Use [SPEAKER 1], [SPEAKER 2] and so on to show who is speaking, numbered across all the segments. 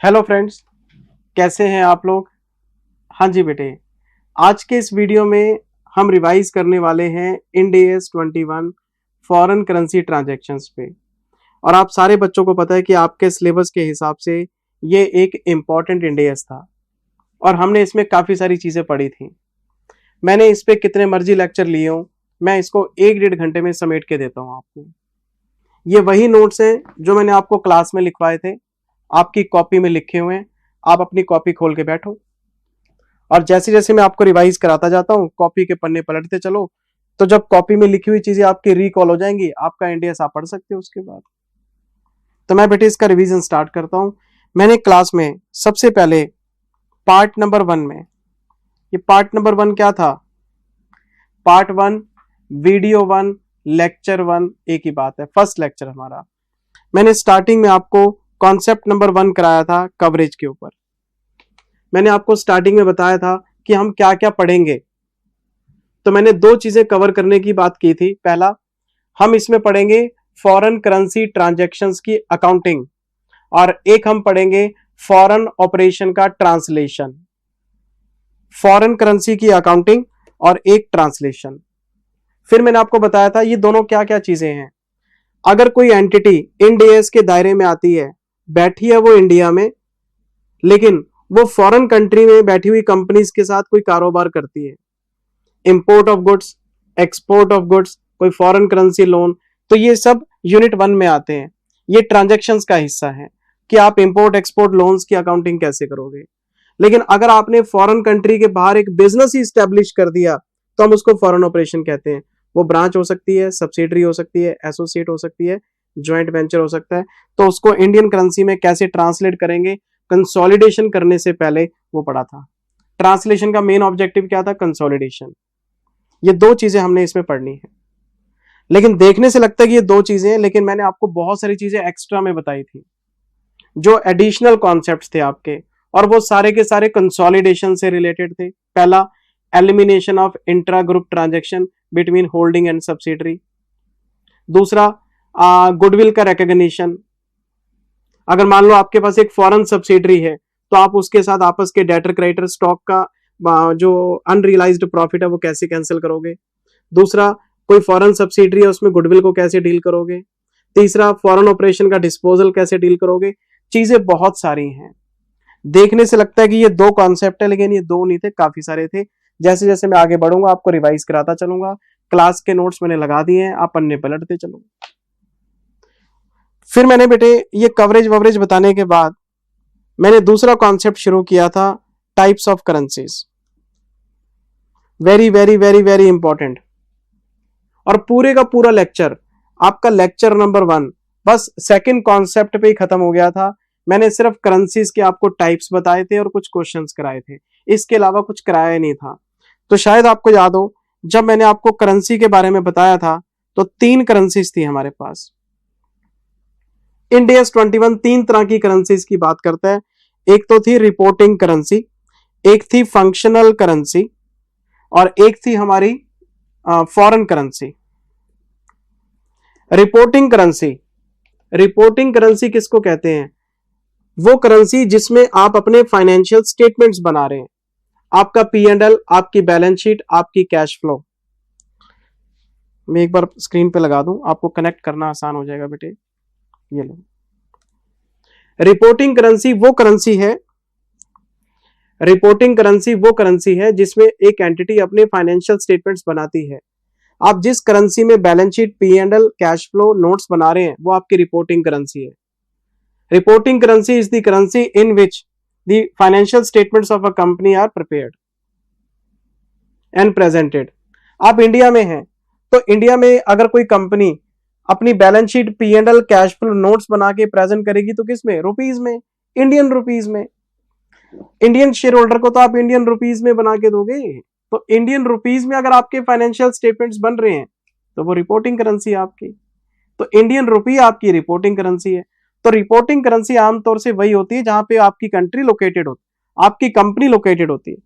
[SPEAKER 1] Hello friends, कैसे हैं आप लोग। हाँ जी बेटे, आज के इस वीडियो में हम रिवाइज करने वाले हैं Ind AS 21 foreign currency transactions पे। और आप सारे बच्चों को पता है कि आपके सिलेबस के हिसाब से ये एक इम्पॉर्टेंट इंड AS था और हमने इसमें काफ़ी सारी चीज़ें पढ़ी थी। मैंने इस पे कितने मर्जी लेक्चर लिए हों, मैं इसको 1-1.5 घंटे में समेट के देता हूँ आपको। ये वही नोट्स हैं जो मैंने आपको क्लास में लिखवाए थे, आपकी कॉपी में लिखे हुए हैं। आप अपनी कॉपी खोल के बैठो और जैसे जैसे मैं आपको रिवाइज कराता जाता हूँ कॉपी के पन्ने पलटते चलो, तो जब कॉपी में लिखी हुई चीजें आपकी रिकॉल हो जाएंगी, आपका इंड AS आप पढ़ सकते हो उसके बाद। तो मैं बेटे इसका रिवीजन स्टार्ट करता हूँ। मैंने क्लास में सबसे पहले पार्ट नंबर 1 में, ये पार्ट नंबर 1 क्या था? पार्ट 1 वीडियो 1 लेक्चर 1 एक ही बात है, फर्स्ट लेक्चर हमारा। मैंने स्टार्टिंग में आपको कॉन्सेप्ट नंबर 1 कराया था कवरेज के ऊपर। मैंने आपको स्टार्टिंग में बताया था कि हम क्या क्या पढ़ेंगे। तो मैंने दो चीजें कवर करने की बात की थी। पहला, हम इसमें पढ़ेंगे फॉरेन करेंसी ट्रांजैक्शंस की अकाउंटिंग, और एक हम पढ़ेंगे फॉरेन ऑपरेशन का ट्रांसलेशन। फॉरेन करेंसी की अकाउंटिंग और एक ट्रांसलेशन। फिर मैंने आपको बताया था ये दोनों क्या क्या चीजें हैं। अगर कोई एंटिटी इंड AS के दायरे में आती है, बैठी है वो इंडिया में, लेकिन वो फॉरेन कंट्री में बैठी हुई कंपनीज के साथ कोई कारोबार करती है, import of goods, export of goods, कोई फॉरेन करेंसी लोन, तो ये सब यूनिट 1 में आते हैं। ये ट्रांजैक्शंस का हिस्सा है कि आप इंपोर्ट एक्सपोर्ट लोन्स की अकाउंटिंग कैसे करोगे। लेकिन अगर आपने फॉरेन कंट्री के बाहर एक बिजनेस ही स्टैब्लिश कर दिया तो हम उसको फॉरेन ऑपरेशन कहते हैं। वो ब्रांच हो सकती है, सब्सिडरी हो सकती है, एसोसिएट हो सकती है, ज्वाइंट वेंचर हो सकता है। तो उसको इंडियन करेंसी में कैसे ट्रांसलेट करेंगे, कंसोलिडेशन करने से पहले वो पढ़ा था। ट्रांसलेशन का मेन ऑब्जेक्टिव क्या था? कंसोलिडेशन। ये दो चीजें हमने इसमें पढ़नी है। लेकिन देखने से लगता है कि ये दो चीजें हैं, लेकिन मैंने आपको बहुत सारी चीजें एक्स्ट्रा में बताई थी जो एडिशनल कॉन्सेप्ट्स थे आपके, और वो सारे के सारे कंसोलिडेशन से रिलेटेड थे। पहला, elimination of intra group transaction between holding and subsidiary. दूसरा, गुडविल का रिकॉग्निशन। अगर मान लो आपके पास एक फॉरेन सब्सिडरी है तो आप उसके साथ आपस के डेटर क्रेडिटर स्टॉक का जो अनरियलाइज्ड प्रॉफिट है वो कैसे कैंसिल करोगे। दूसरा, कोई फॉरेन सब्सिडरी है उसमें गुडविल को कैसे डील करोगे। तीसरा, फॉरेन ऑपरेशन का डिस्पोजल कैसे डील करोगे। चीजें बहुत सारी हैं। देखने से लगता है कि ये दो कॉन्सेप्ट है, लेकिन ये दो नहीं थे, काफी सारे थे। जैसे जैसे मैं आगे बढ़ूंगा आपको रिवाइज कराता चलूंगा। क्लास के नोट्स मैंने लगा दिए हैं, आप पन्ने पलटते चलो। फिर मैंने बेटे ये कवरेज ववरेज बताने के बाद मैंने दूसरा कॉन्सेप्ट शुरू किया था, types of currencies. Very very very very important. और पूरे का पूरा लेक्चर, आपका लेक्चर नंबर 1 बस सेकंड कॉन्सेप्ट पे ही खत्म हो गया था। मैंने सिर्फ करेंसीज के आपको टाइप्स बताए थे और कुछ क्वेश्चंस कराए थे, इसके अलावा कुछ कराया नहीं था। तो शायद आपको याद हो, जब मैंने आपको करेंसी के बारे में बताया था तो 3 करेंसीज थी हमारे पास। इंड AS 21 3 तरह की करेंसीज की बात करता है। एक तो थी रिपोर्टिंग करेंसी, एक थी फंक्शनल करेंसी, और एक थी हमारी foreign currency. Reporting currency, reporting currency किसको कहते हैं? वो करेंसी जिसमें आप अपने फाइनेंशियल स्टेटमेंट्स बना रहे हैं, आपका P&L, आपकी बैलेंस शीट, आपकी कैश फ्लो। मैं एक बार स्क्रीन पे लगा दूं, आपको कनेक्ट करना आसान हो जाएगा बेटे। ये लो, रिपोर्टिंग करेंसी वो करेंसी है, रिपोर्टिंग करेंसी वो करेंसी है जिसमें एक एंटिटी अपने फाइनेंशियल स्टेटमेंट्स बनाती है। आप जिस करेंसी में balance sheet, P&L, cash flow, notes बना रहे हैं वो आपकी रिपोर्टिंग करेंसी है। Reporting currency is the currency in which the financial statements of a company are prepared and presented. आप इंडिया में हैं तो इंडिया में अगर कोई कंपनी अपनी balance sheet, P&L, cash flow, notes बना के प्रेजेंट करेगी तो किस में? रुपीज में, इंडियन रुपीज में। इंडियन शेयर होल्डर को तो आप इंडियन रुपीज में बना के दोगे। तो इंडियन रुपीज में अगर आपके फाइनेंशियल स्टेटमेंट्स बन रहे हैं तो वो रिपोर्टिंग करेंसी है आपकी। तो इंडियन रुपी आपकी रिपोर्टिंग करेंसी है। तो रिपोर्टिंग करेंसी आमतौर से वही होती है जहां पे आपकी कंट्री लोकेटेड होती, आपकी कंपनी लोकेटेड होती है।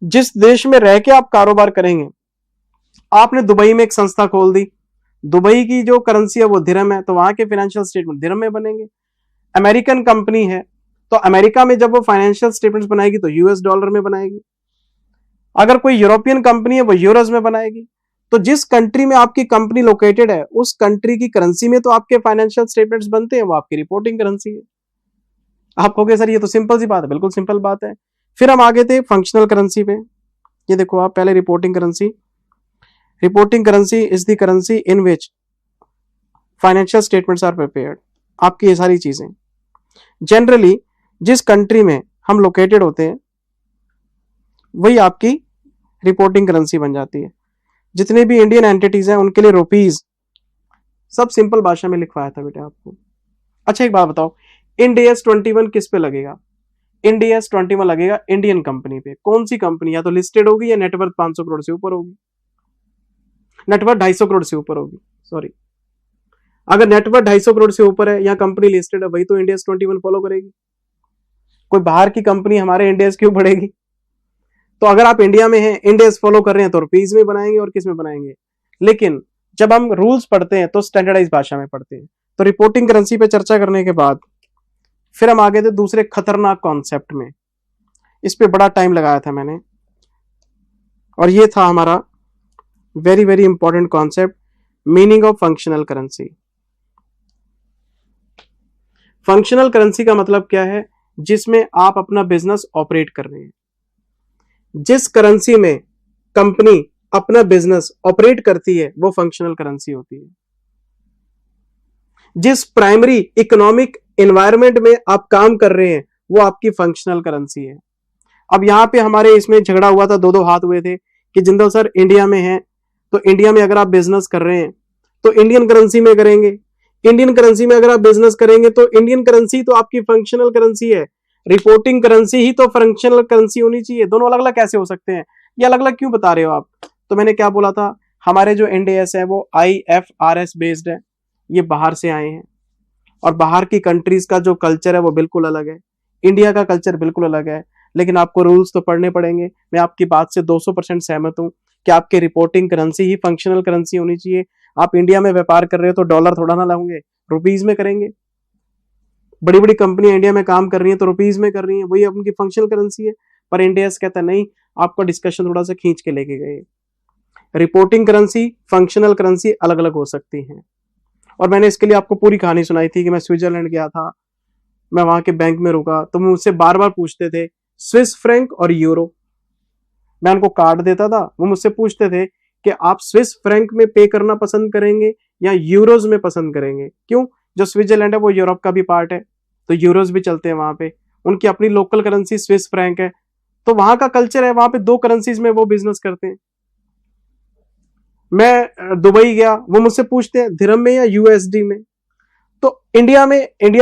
[SPEAKER 1] जिस देश में रह के आप कारोबार करेंगे, आपने दुबई में एक संस्था खोल दी, दुबई की जो करेंसी है वो दिरहम है, तो वहां के फाइनेंशियल स्टेटमेंट दिरहम में बनेंगे। अमेरिकन कंपनी है तो अमेरिका में जब वो फाइनेंशियल स्टेटमेंट्स बनाएगी तो यूएस डॉलर में बनाएगी। अगर कोई यूरोपियन कंपनी है वो यूरोज में बनाएगी। तो जिस कंट्री में आपकी कंपनी लोकेटेड है उस कंट्री की करेंसी में तो आपके फाइनेंशियल स्टेटमेंट्स बनते हैं, वो आपकी रिपोर्टिंग करेंसी है। आप कहोगे सर ये तो सिंपल सी बात है, बिल्कुल सिंपल बात है। फिर हम आगे थे फंक्शनल करेंसी पे। ये देखो आप, पहले reporting currency. Reporting currency is the currency in which financial statements are prepared. आपकी ये सारी चीजें जनरली जिस कंट्री में हम लोकेटेड होते हैं वही आपकी रिपोर्टिंग करेंसी बन जाती है। जितने भी इंडियन एंटिटीज हैं उनके लिए रुपीज सब सिंपल भाषा में लिखवाया था बेटा आपको। अच्छा एक बात बताओ, इंड AS 21 किस पे लगेगा? इंड AS 21 लगेगा इंडियन कंपनी पे। कौन सी कंपनी? या तो लिस्टेड होगी या नेटवर्थ 500 करोड़ से ऊपर होगी, नेटवर्थ 250 करोड़ से ऊपर होगी, सॉरी। अगर नेटवर्थ 250 करोड़ से ऊपर है या कंपनी लिस्टेड है, वही तो इंड AS 21 फॉलो करेगी। कोई बाहर की कंपनी हमारे इंड AS क्यों बढ़ेगी? तो अगर आप इंडिया में हैं, इंड AS फॉलो कर रहे हैं तो रुपीज में बनाएंगे और किस में बनाएंगे। लेकिन जब हम रूल्स पढ़ते हैं तो स्टैंडर्डाइज भाषा में पढ़ते हैं। तो रिपोर्टिंग करेंसी पे चर्चा करने के बाद फिर हम आगे थे दूसरे खतरनाक कॉन्सेप्ट में। इस पे बड़ा टाइम लगाया था मैंने, और ये था हमारा very very important concept, meaning of functional currency. Functional currency का मतलब क्या है? जिसमें आप अपना बिजनेस ऑपरेट कर रहे हैं। जिस करेंसी में कंपनी अपना बिजनेस ऑपरेट करती है वो फंक्शनल करेंसी होती है। जिस प्राइमरी इकोनॉमिक एनवायरनमेंट में आप काम कर रहे हैं वो आपकी फंक्शनल करेंसी है। अब यहां पे हमारे इसमें झगड़ा हुआ था, दो हाथ हुए थे कि जिंदल सर इंडिया में है तो इंडिया में अगर आप बिजनेस कर रहे हैं तो इंडियन करेंसी में करेंगे, इंडियन करेंसी में अगर आप बिजनेस करेंगे तो इंडियन करेंसी तो आपकी फंक्शनल करेंसी है, रिपोर्टिंग करेंसी ही तो फंक्शनल करेंसी होनी चाहिए। दोनों अलग अलग कैसे हो सकते हैं? ये अलग अलग क्यों बता रहे हो आप? तो मैंने क्या बोला था, हमारे जो इंड AS है वो IFRS बेस्ड है, ये बाहर से आए हैं और बाहर की कंट्रीज का जो कल्चर है वो बिल्कुल अलग है, इंडिया का कल्चर बिल्कुल अलग है। लेकिन आपको रूल्स तो पढ़ने पड़ेंगे। मैं आपकी बात से 200% सहमत हूं कि आपकी रिपोर्टिंग करेंसी ही फंक्शनल करेंसी होनी चाहिए। आप इंडिया में व्यापार कर रहे हो तो डॉलर थोड़ा ना लाओगे, रुपीज में करेंगे। बड़ी बड़ी कंपनियां इंडिया में काम कर रही हैं तो रुपीज में कर रही हैं, वही उनकी फंक्शनल करेंसी है। पर इंड AS कहता नहीं, आपका डिस्कशन थोड़ा सा खींच के लेके गए। रिपोर्टिंग करेंसी फंक्शनल करेंसी अलग अलग हो सकती हैं। और मैंने इसके लिए आपको पूरी कहानी सुनाई थी कि मैं स्विट्जरलैंड गया था, मैं वहां के बैंक में रुका तो मुझसे बार बार पूछते थे स्विस फ्रैंक और यूरो। मैं उनको कार्ड देता था, वो मुझसे पूछते थे कि आप स्विस फ्रैंक में पे करना पसंद करेंगे या यूरोज में पसंद करेंगे। क्यों? जो स्विट्जरलैंड है वो यूरोप का भी पार्ट है तो यूरोज भी चलते हैं वहां पे। उनकी अपनी लोकल करेंसी स्विस फ्रैंक है, तो वहां का कल्चर है, वहां पे दो करेंसीज में वो बिजनेस करते हैं। मैं दुबई गया, वो मुझसे पूछते हैं दिरहम में या USD में। तो इंडिया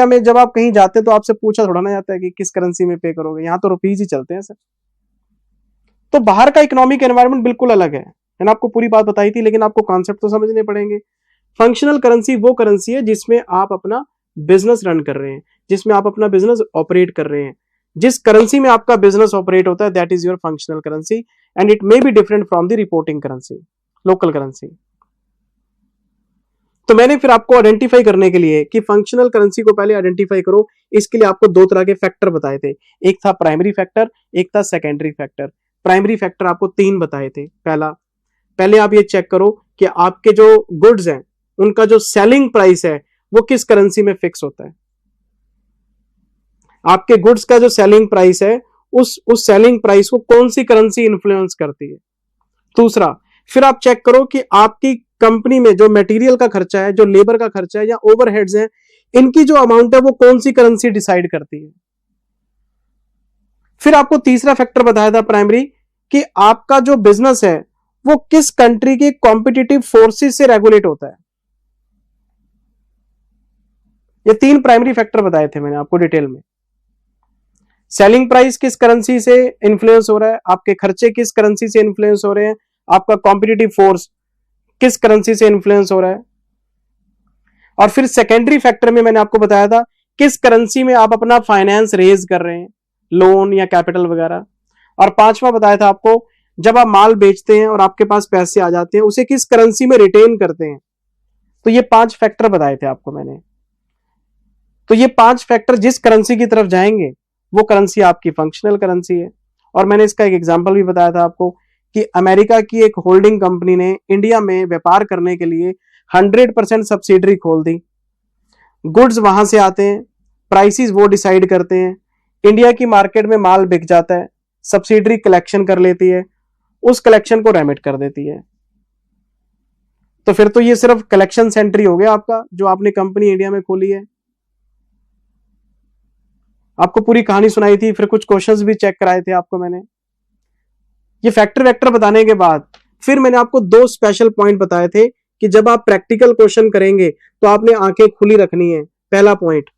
[SPEAKER 1] में जब आप कहीं जाते हैं तो आपसे पूछा थोड़ा ना जाता है कि किस करेंसी में पे करोगे, यहाँ तो रुपीज ही चलते हैं सर। तो बाहर का इकोनॉमिक एनवायरनमेंट बिल्कुल अलग है। मैंने आपको पूरी बात बताई थी, लेकिन आपको कॉन्सेप्ट तो समझने पड़ेंगे। फंक्शनल करेंसी वो करेंसी है जिसमें आप अपना बिजनेस रन कर रहे हैं, जिसमें आप अपना बिजनेस ऑपरेट कर रहे हैं। जिस करेंसी में आपका बिजनेस ऑपरेट होता है that is your functional currency and it may be different from the reporting currency, local currency. तो मैंने फिर आपको आइडेंटिफाई करने के लिए कि फंक्शनल करेंसी को पहले आइडेंटिफाई करो, इसके लिए आपको दो तरह के फैक्टर बताए थे। एक था प्राइमरी फैक्टर, एक था सेकेंडरी फैक्टर। प्राइमरी फैक्टर आपको 3 बताए थे। पहले आप ये चेक करो कि आपके जो गुड्स हैं उनका जो सेलिंग प्राइस है वो किस करेंसी में फिक्स होता है। आपके गुड्स का जो सेलिंग प्राइस है उस सेलिंग प्राइस को कौन सी करेंसी इन्फ्लुएंस करती है। दूसरा, फिर आप चेक करो कि आपकी कंपनी में जो मटेरियल का खर्चा है, जो लेबर का खर्चा है या ओवरहेड्स हैं, इनकी जो अमाउंट है वो कौन सी करेंसी डिसाइड करती है। फिर आपको तीसरा फैक्टर बताया था प्राइमरी कि आपका जो बिजनेस है वो किस कंट्री के कॉम्पिटिटिव फोर्सेस से रेगुलेट होता है। ये 3 प्राइमरी फैक्टर बताए थे मैंने आपको डिटेल में। सेलिंग प्राइस किस करेंसी से इन्फ्लुएंस हो रहा है, आपके खर्चे किस करेंसी से इन्फ्लुएंस हो रहे हैं, आपका कॉम्पिटिटिव फोर्स किस करेंसी से इन्फ्लुएंस हो रहा है। और फिर सेकेंडरी फैक्टर में मैंने आपको बताया था किस करेंसी में आप अपना फाइनेंस रेज कर रहे हैं, लोन या कैपिटल वगैरह। और पांचवा बताया था आपको, जब आप माल बेचते हैं और आपके पास पैसे आ जाते हैं उसे किस करेंसी में रिटेन करते हैं। तो ये 5 फैक्टर बताए थे आपको मैंने। तो ये 5 फैक्टर जिस करेंसी की तरफ जाएंगे वो करेंसी आपकी फंक्शनल करेंसी है। और मैंने इसका एक एग्जांपल भी बताया था आपको कि अमेरिका की एक होल्डिंग कंपनी ने इंडिया में व्यापार करने के लिए 100% सब्सिडरी खोल दी। गुड्स वहां से आते हैं, प्राइसेस वो डिसाइड करते हैं, इंडिया की मार्केट में माल बिक जाता है, सब्सिडरी कलेक्शन कर लेती है, उस कलेक्शन को रेमिट कर देती है। तो फिर तो ये सिर्फ कलेक्शन सेंटर ही हो गया आपका, जो आपने कंपनी इंडिया में खोली है। आपको पूरी कहानी सुनाई थी, फिर कुछ क्वेश्चंस भी चेक कराए थे आपको मैंने। ये फैक्टर वेक्टर बताने के बाद फिर मैंने आपको दो स्पेशल पॉइंट बताए थे कि जब आप प्रैक्टिकल क्वेश्चन करेंगे तो आपने आंखें खुली रखनी है। पहला पॉइंट,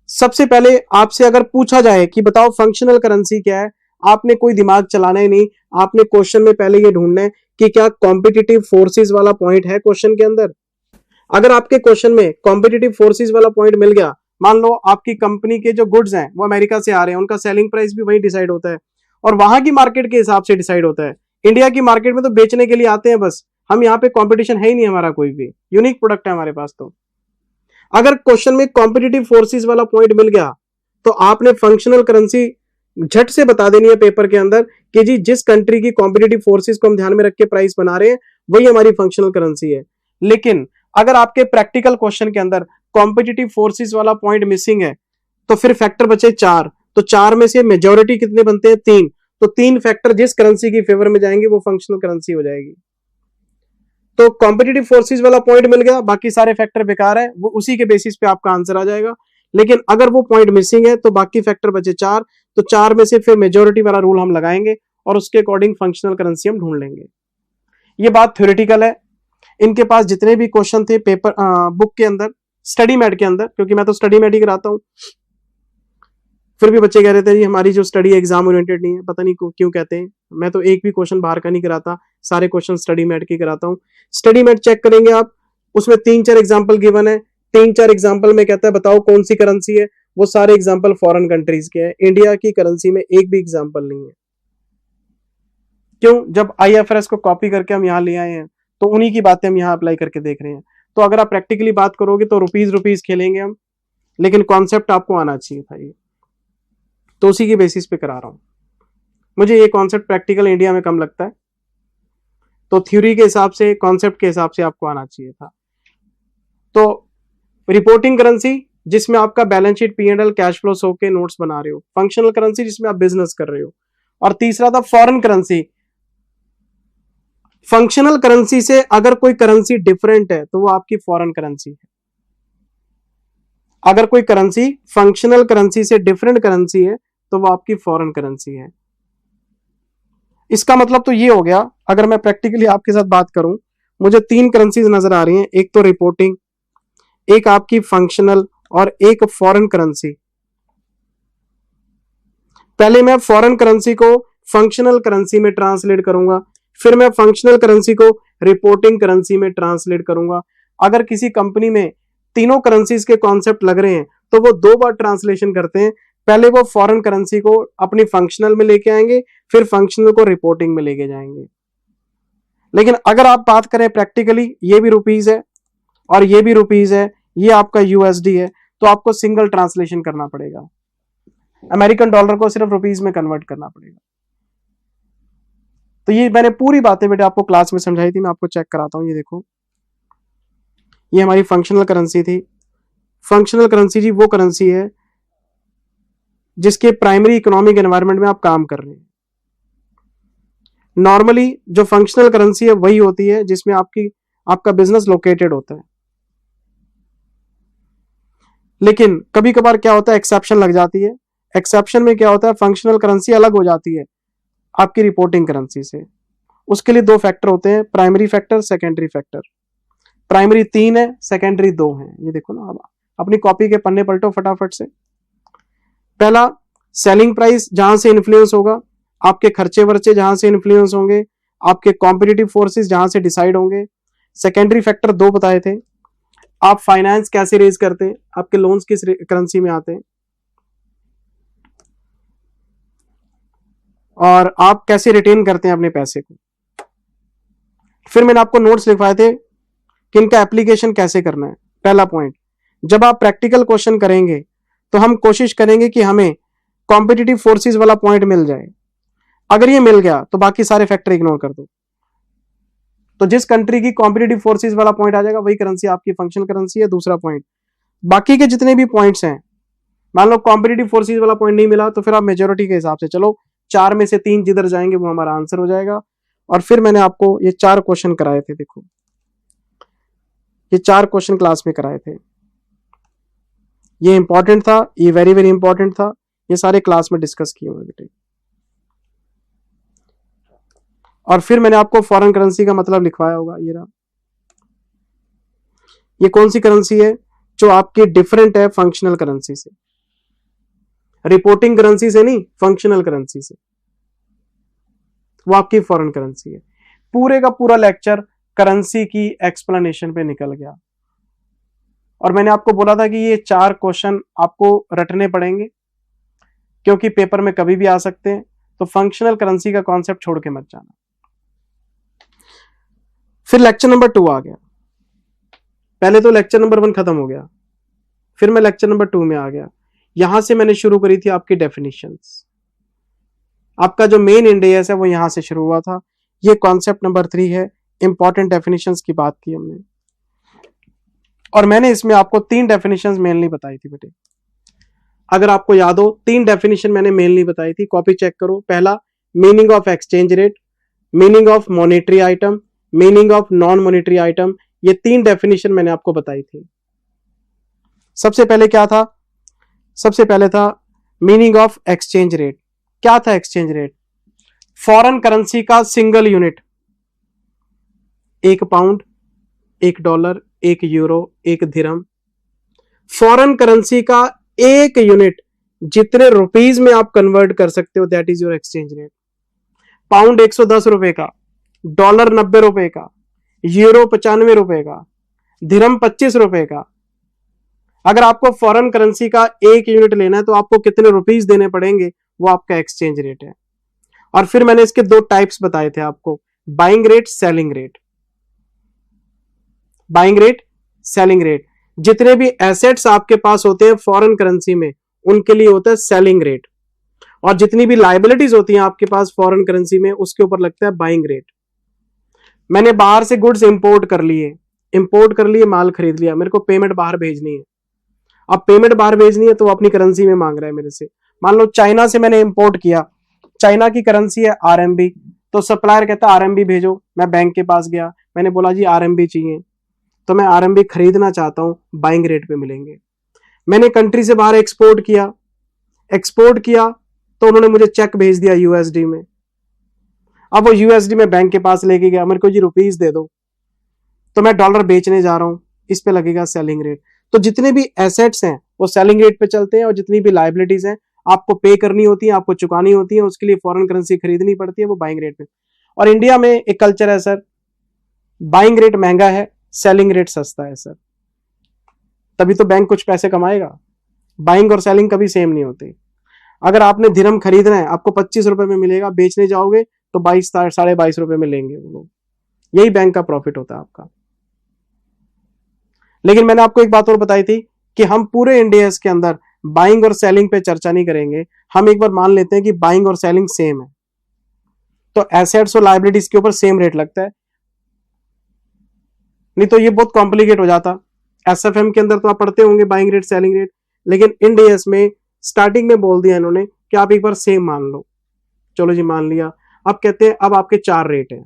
[SPEAKER 1] सबसे पहले आपसे अगर पूछा जाए कि बताओ फंक्शनल करेंसी क्या है, आपने कोई दिमाग चलाना ही नहीं, आपने क्वेश्चन में पहले ये ढूंढना है कि क्या कॉम्पिटिटिव फोर्सेस वाला पॉइंट है क्वेश्चन के अंदर। अगर आपके क्वेश्चन में कॉम्पिटिटिव फोर्सेस वाला पॉइंट मिल गया, मान लो आपकी कंपनी के जो गुड्स हैं वो अमेरिका से आ रहे हैं, उनका सेलिंग प्राइस भी वही डिसाइड होता है और वहां की मार्केट के हिसाब से डिसाइड होता है। इंडिया की मार्केट में तो बेचने के लिए आते हैं बस, हम यहाँ पे कंपटीशन है ही नहीं, हमारा कोई भी यूनिक प्रोडक्ट है हमारे पास। तो अगर क्वेश्चन में कॉम्पिटिटिव फोर्सेस वाला पॉइंट मिल गया तो आपने फंक्शनल करेंसी झट से बता देनी है पेपर के अंदर कि जी जिस कंट्री की कॉम्पिटिटिव फोर्सेस को हम ध्यान में रख के प्राइस बना रहे हैं वही हमारी फंक्शनल करेंसी है। लेकिन अगर आपके प्रैक्टिकल क्वेश्चन के अंदर कॉम्पिटिटिव फोर्सेस वाला पॉइंट मिसिंग है तो फिर फैक्टर बचे 4, तो 4 में से मेजॉरिटी कितने बनते हैं? 3, तो 3 फैक्टर जिस करेंसी की फेवर में जाएंगे वो फंक्शनल करेंसी हो जाएगी। तो कॉम्पिटिटिव फोर्सेस वाला पॉइंट मिल गया, बाकी सारे फैक्टर बेकार है, वो उसी के बेसिस पे आपका आंसर आ जाएगा। लेकिन अगर वो पॉइंट मिसिंग है तो बाकी फैक्टर बचे 4, तो 4 में से फिर मेजॉरिटी वाला रूल हम लगाएंगे और उसके अकॉर्डिंग फंक्शनल करेंसी हम ढूंढ लेंगे। ये बात थ्योरेटिकल है। इनके पास जितने भी क्वेश्चन थे पेपर बुक के अंदर, स्टडी मैट के अंदर, क्योंकि मैं तो स्टडी मैट ही कराता हूं, फिर भी बच्चे कह रहे थे जी हमारी जो स्टडी एग्जाम ओरिएंटेड नहीं है, पता नहीं क्यों कहते हैं। मैं तो एक भी क्वेश्चन बाहर का नहीं कराता, सारे क्वेश्चन स्टडी मैट की कराता हूं। स्टडी मैट चेक करेंगे आप, उसमें 3-4 एग्जाम्पल गिवन है, 3-4 एग्जाम्पल में कहता है बताओ कौन सी करेंसी है, वो सारे एग्जाम्पल फॉरेन कंट्रीज के हैं, इंडिया की करेंसी में एक भी एग्जाम्पल नहीं है। क्यों? जब IFRS को कॉपी करके हम यहाँ ले आए हैं तो उन्हीं की बातें हम यहाँ अप्लाई करके देख रहे हैं। तो अगर आप प्रैक्टिकली बात करोगे तो रुपीज खेलेंगे हम, लेकिन कॉन्सेप्ट आपको आना चाहिए था ये, तो उसी की बेसिस पे करा रहा हूं। मुझे ये कॉन्सेप्ट प्रैक्टिकल इंडिया में कम लगता है, तो थ्योरी के हिसाब से, कॉन्सेप्ट के हिसाब से आपको आना चाहिए था। तो रिपोर्टिंग करेंसी जिसमें आपका balance sheet, P&L, cash flow show के नोट्स बना रहे हो, फंक्शनल करेंसी जिसमें आप बिजनेस कर रहे हो, और तीसरा था फॉरेन करेंसी। फंक्शनल करेंसी से अगर कोई करेंसी डिफरेंट है तो वो आपकी फॉरेन करेंसी है। अगर कोई करेंसी फंक्शनल करेंसी से डिफरेंट करेंसी है तो वो आपकी फॉरेन करेंसी है। इसका मतलब तो ये हो गया, अगर मैं प्रैक्टिकली आपके साथ बात करूं, मुझे 3 करेंसीज नजर आ रही हैं, एक तो रिपोर्टिंग, एक आपकी फंक्शनल और एक फॉरेन करेंसी। पहले मैं फॉरेन करेंसी को फंक्शनल करेंसी में ट्रांसलेट करूंगा, फिर मैं फंक्शनल करेंसी को रिपोर्टिंग करेंसी में ट्रांसलेट करूंगा। अगर किसी कंपनी में तीनों करेंसीज के कॉन्सेप्ट लग रहे हैं तो वो 2 बार ट्रांसलेशन करते हैं, पहले वो फॉरेन करेंसी को अपनी फंक्शनल में लेके आएंगे, फिर फंक्शनल को रिपोर्टिंग में लेके जाएंगे। लेकिन अगर आप बात करें प्रैक्टिकली, ये भी रुपीज है और ये भी रुपीज है, ये आपका USD है, तो आपको सिंगल ट्रांसलेशन करना पड़ेगा, अमेरिकन डॉलर को सिर्फ रुपीज में कन्वर्ट करना पड़ेगा। तो ये मैंने पूरी बातें बेटे आपको क्लास में समझाई थी, मैं आपको चेक कराता हूं। ये देखो, ये हमारी फंक्शनल करेंसी थी। फंक्शनल करेंसी जी वो करेंसी है जिसके प्राइमरी इकोनॉमिक एनवायरनमेंट में आप काम कर रहे हैं। नॉर्मली जो फंक्शनल करेंसी है वही होती है जिसमें आपका बिजनेस लोकेटेड होता है। लेकिन कभी कभार क्या होता है, एक्सेप्शन लग जाती है। एक्सेप्शन में क्या होता है, फंक्शनल करेंसी अलग हो जाती है आपकी रिपोर्टिंग करेंसी से। उसके लिए 2 फैक्टर होते हैं, primary factor, secondary factor. Primary 3 है, सेकेंडरी 2 है। ये देखो ना, अब अपनी कॉपी के पन्ने पलटो फटाफट से। पहला, सेलिंग प्राइस जहां से इन्फ्लुएंस होगा, आपके खर्चे वर्चे जहां से इन्फ्लुएंस होंगे, आपके कॉम्पिटिटिव फोर्सेस जहां से डिसाइड होंगे। सेकेंडरी फैक्टर 2 बताए थे, आप फाइनेंस कैसे रेज करते हैं, आपके लोन्स किस करेंसी में आते हैं, और आप कैसे रिटेन करते हैं अपने पैसे को। फिर मैंने आपको नोट्स लिखवाए थे कि इनका एप्लीकेशन कैसे करना है। पहला पॉइंट, जब आप प्रैक्टिकल क्वेश्चन करेंगे तो हम कोशिश करेंगे कि हमें कॉम्पिटिटिव फोर्सेस वाला पॉइंट मिल जाए। अगर ये मिल गया तो बाकी सारे फैक्टर इग्नोर कर दो। तो जिस कंट्री की कॉम्पिटिटिव फोर्सेस वाला पॉइंट आ जाएगा वही करेंसी आपकी फंक्शनल करेंसी है। दूसरा पॉइंट, बाकी के जितने भी पॉइंट्स हैं, मान लो कॉम्पिटिटिव फोर्सेस वाला पॉइंट नहीं मिला तो फिर आप मेजोरिटी के हिसाब से चलो, 4 में से 3 जिधर जाएंगे वो हमारा आंसर हो जाएगा। और फिर मैंने आपको ये 4 क्वेश्चन कराए थे, देखो ये 4 क्वेश्चन क्लास में कराए थे। ये इंपॉर्टेंट था, ये वेरी वेरी इंपॉर्टेंट था, ये सारे क्लास में डिस्कस किए हुए बेटे। और फिर मैंने आपको फॉरेन करेंसी का मतलब लिखवाया होगा, ये रहा। ये कौन सी करेंसी है जो आपकी डिफरेंट है फंक्शनल करेंसी से, रिपोर्टिंग करेंसी से नहीं, फंक्शनल करेंसी से, वो आपकी फॉरेन करेंसी है। पूरे का पूरा लेक्चर करेंसी की एक्सप्लेनेशन पे निकल गया। और मैंने आपको बोला था कि ये 4 क्वेश्चन आपको रटने पड़ेंगे क्योंकि पेपर में कभी भी आ सकते हैं। तो फंक्शनल करेंसी का कॉन्सेप्ट छोड़ के मत जाना। फिर लेक्चर नंबर 2 आ गया। पहले तो लेक्चर नंबर 1 खत्म हो गया, फिर मैं लेक्चर नंबर 2 में आ गया। यहां से मैंने शुरू करी थी आपकी डेफिनेशंस। आपका जो मेन इंडेस है वो यहां से शुरू हुआ था। ये कॉन्सेप्ट नंबर 3 है, इंपॉर्टेंट डेफिनेशंस की बात की हमने। और मैंने इसमें आपको 3 डेफिनेशंस मेनली बताई थी बेटे। अगर आपको याद हो, 3 डेफिनेशन मैंने मेनली बताई थी, कॉपी चेक करो। पहला, meaning of exchange rate, meaning of monetary item, meaning of non monetary item. ये 3 डेफिनेशन मैंने आपको बताई थी। सबसे पहले क्या था? सबसे पहले था मीनिंग ऑफ एक्सचेंज रेट। क्या था एक्सचेंज रेट? फॉरेन करेंसी का single unit, 1 pound, 1 dollar, 1 euro, 1 दिरहम। फॉरेन करेंसी का 1 यूनिट जितने रुपीज में आप कन्वर्ट कर सकते हो, that is your exchange rate. Pound 110 रुपए का, डॉलर 90 रुपए का, यूरो 95 रुपए का, दिरहम 25 रुपए का। अगर आपको फॉरेन करेंसी का 1 यूनिट लेना है तो आपको कितने रुपीज देने पड़ेंगे, वो आपका एक्सचेंज रेट है। और फिर मैंने इसके 2 टाइप्स बताए थे आपको, buying rate, selling rate. Buying rate, selling rate. जितने भी एसेट्स आपके पास होते हैं फॉरेन करेंसी में, उनके लिए होता है सेलिंग रेट। और जितनी भी लायबिलिटीज होती हैं आपके पास फॉरेन करेंसी में, उसके ऊपर लगता है बाइंग रेट। मैंने बाहर से गुड्स इंपोर्ट कर लिए, माल खरीद लिया, मेरे को पेमेंट बाहर भेजनी है। अब पेमेंट बाहर भेजनी है तो अपनी करेंसी में मांग रहा है मेरे से। मान लो चाइना से मैंने इंपोर्ट किया, चाइना की करेंसी है आरएमबी, तो सप्लायर कहता है आरएमबी भेजो। मैं बैंक के पास गया, मैंने बोला जी आरएमबी चाहिए, तो मैं आरएमबी खरीदना चाहता हूं, बाइंग रेट पे मिलेंगे। मैंने कंट्री से बाहर एक्सपोर्ट किया तो उन्होंने मुझे चेक भेज दिया यूएसडी में। अब वो यूएसडी में बैंक के पास लेके गया, मेरे को जी रुपीज दे दो, तो मैं डॉलर बेचने जा रहा हूं, इस पे लगेगा सेलिंग रेट। तो जितने भी एसेट्स हैं वो सेलिंग रेट पे चलते हैं, और जितनी भी लायबिलिटीज हैं आपको पे करनी होती है, आपको चुकानी होती है, उसके लिए फॉरेन करेंसी खरीदनी पड़ती है, वो बाइंग रेट पे। और इंडिया में एक कल्चर है सर, बाइंग रेट महंगा है, सेलिंग रेट सस्ता है सर, तभी तो बैंक कुछ पैसे कमाएगा। बाइंग और सेलिंग कभी सेम नहीं होती। अगर आपने दिरहम खरीदना है, आपको 25 रुपए में मिलेगा, बेचने जाओगे तो 22 साढ़े 22 रुपए में लेंगे वो लोग। यही बैंक का प्रॉफिट होता है आपका। लेकिन मैंने आपको एक बात और बताई थी कि हम पूरे इंडिया के अंदर बाइंग और सेलिंग पे चर्चा नहीं करेंगे। हम एक बार मान लेते हैं कि बाइंग और सेलिंग सेम है, तो एसेट्स और लायबिलिटीज के ऊपर सेम रेट लगता है, नहीं तो ये बहुत कॉम्प्लिकेट हो जाता। एसएफएम के अंदर तो आप पढ़ते होंगे बाइंग रेट, सेलिंग रेट, लेकिन इंडियस में स्टार्टिंग में बोल दिया इन्होंने कि आप एक बार सेम मान लो। चलो जी मान लिया। अब कहते हैं अब आपके 4 रेट हैं।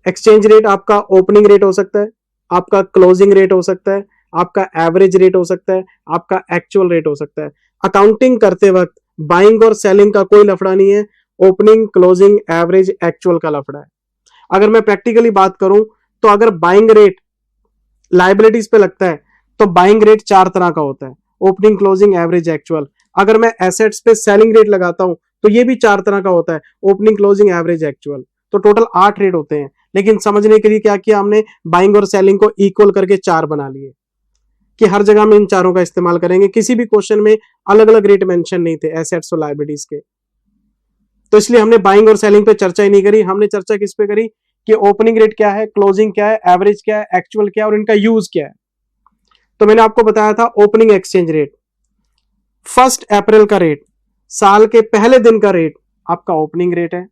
[SPEAKER 1] एक्सचेंज रेट आपका ओपनिंग रेट हो सकता है, आपका क्लोजिंग रेट हो सकता है, आपका एवरेज रेट हो सकता है, आपका एक्चुअल रेट हो सकता है। अकाउंटिंग करते वक्त बाइंग और सेलिंग का कोई लफड़ा नहीं है, ओपनिंग, क्लोजिंग, एवरेज, एक्चुअल का लफड़ा है। अगर मैं प्रैक्टिकली बात करूं तो अगर बाइंग रेट लायबिलिटीज पे लगता है तो बाइंग रेट 4 तरह का होता है, ओपनिंग, क्लोजिंग, एवरेज, एक्चुअल। अगर मैं एसेट्स पे सेलिंग रेट लगाता हूं तो ये भी 4 तरह का होता है, ओपनिंग, क्लोजिंग, एवरेज, एक्चुअल। तो टोटल 8 रेट होते हैं। लेकिन समझने के लिए क्या किया हमने, बाइंग और सेलिंग को इक्वल करके 4 बना लिए कि हर जगह में इन चारों का इस्तेमाल करेंगे। किसी भी क्वेश्चन में अलग अलग रेट मेंशन नहीं थे एसेट्स और लायबिलिटीज के, तो इसलिए हमने बाइंग और सेलिंग पे चर्चा ही नहीं करी। हमने चर्चा किस पे करी कि ओपनिंग रेट क्या है, क्लोजिंग क्या है, एवरेज क्या है, एक्चुअल क्या है और इनका यूज क्या है। तो मैंने आपको बताया था ओपनिंग एक्सचेंज रेट 1 अप्रैल का रेट, साल के पहले दिन का रेट आपका ओपनिंग रेट है।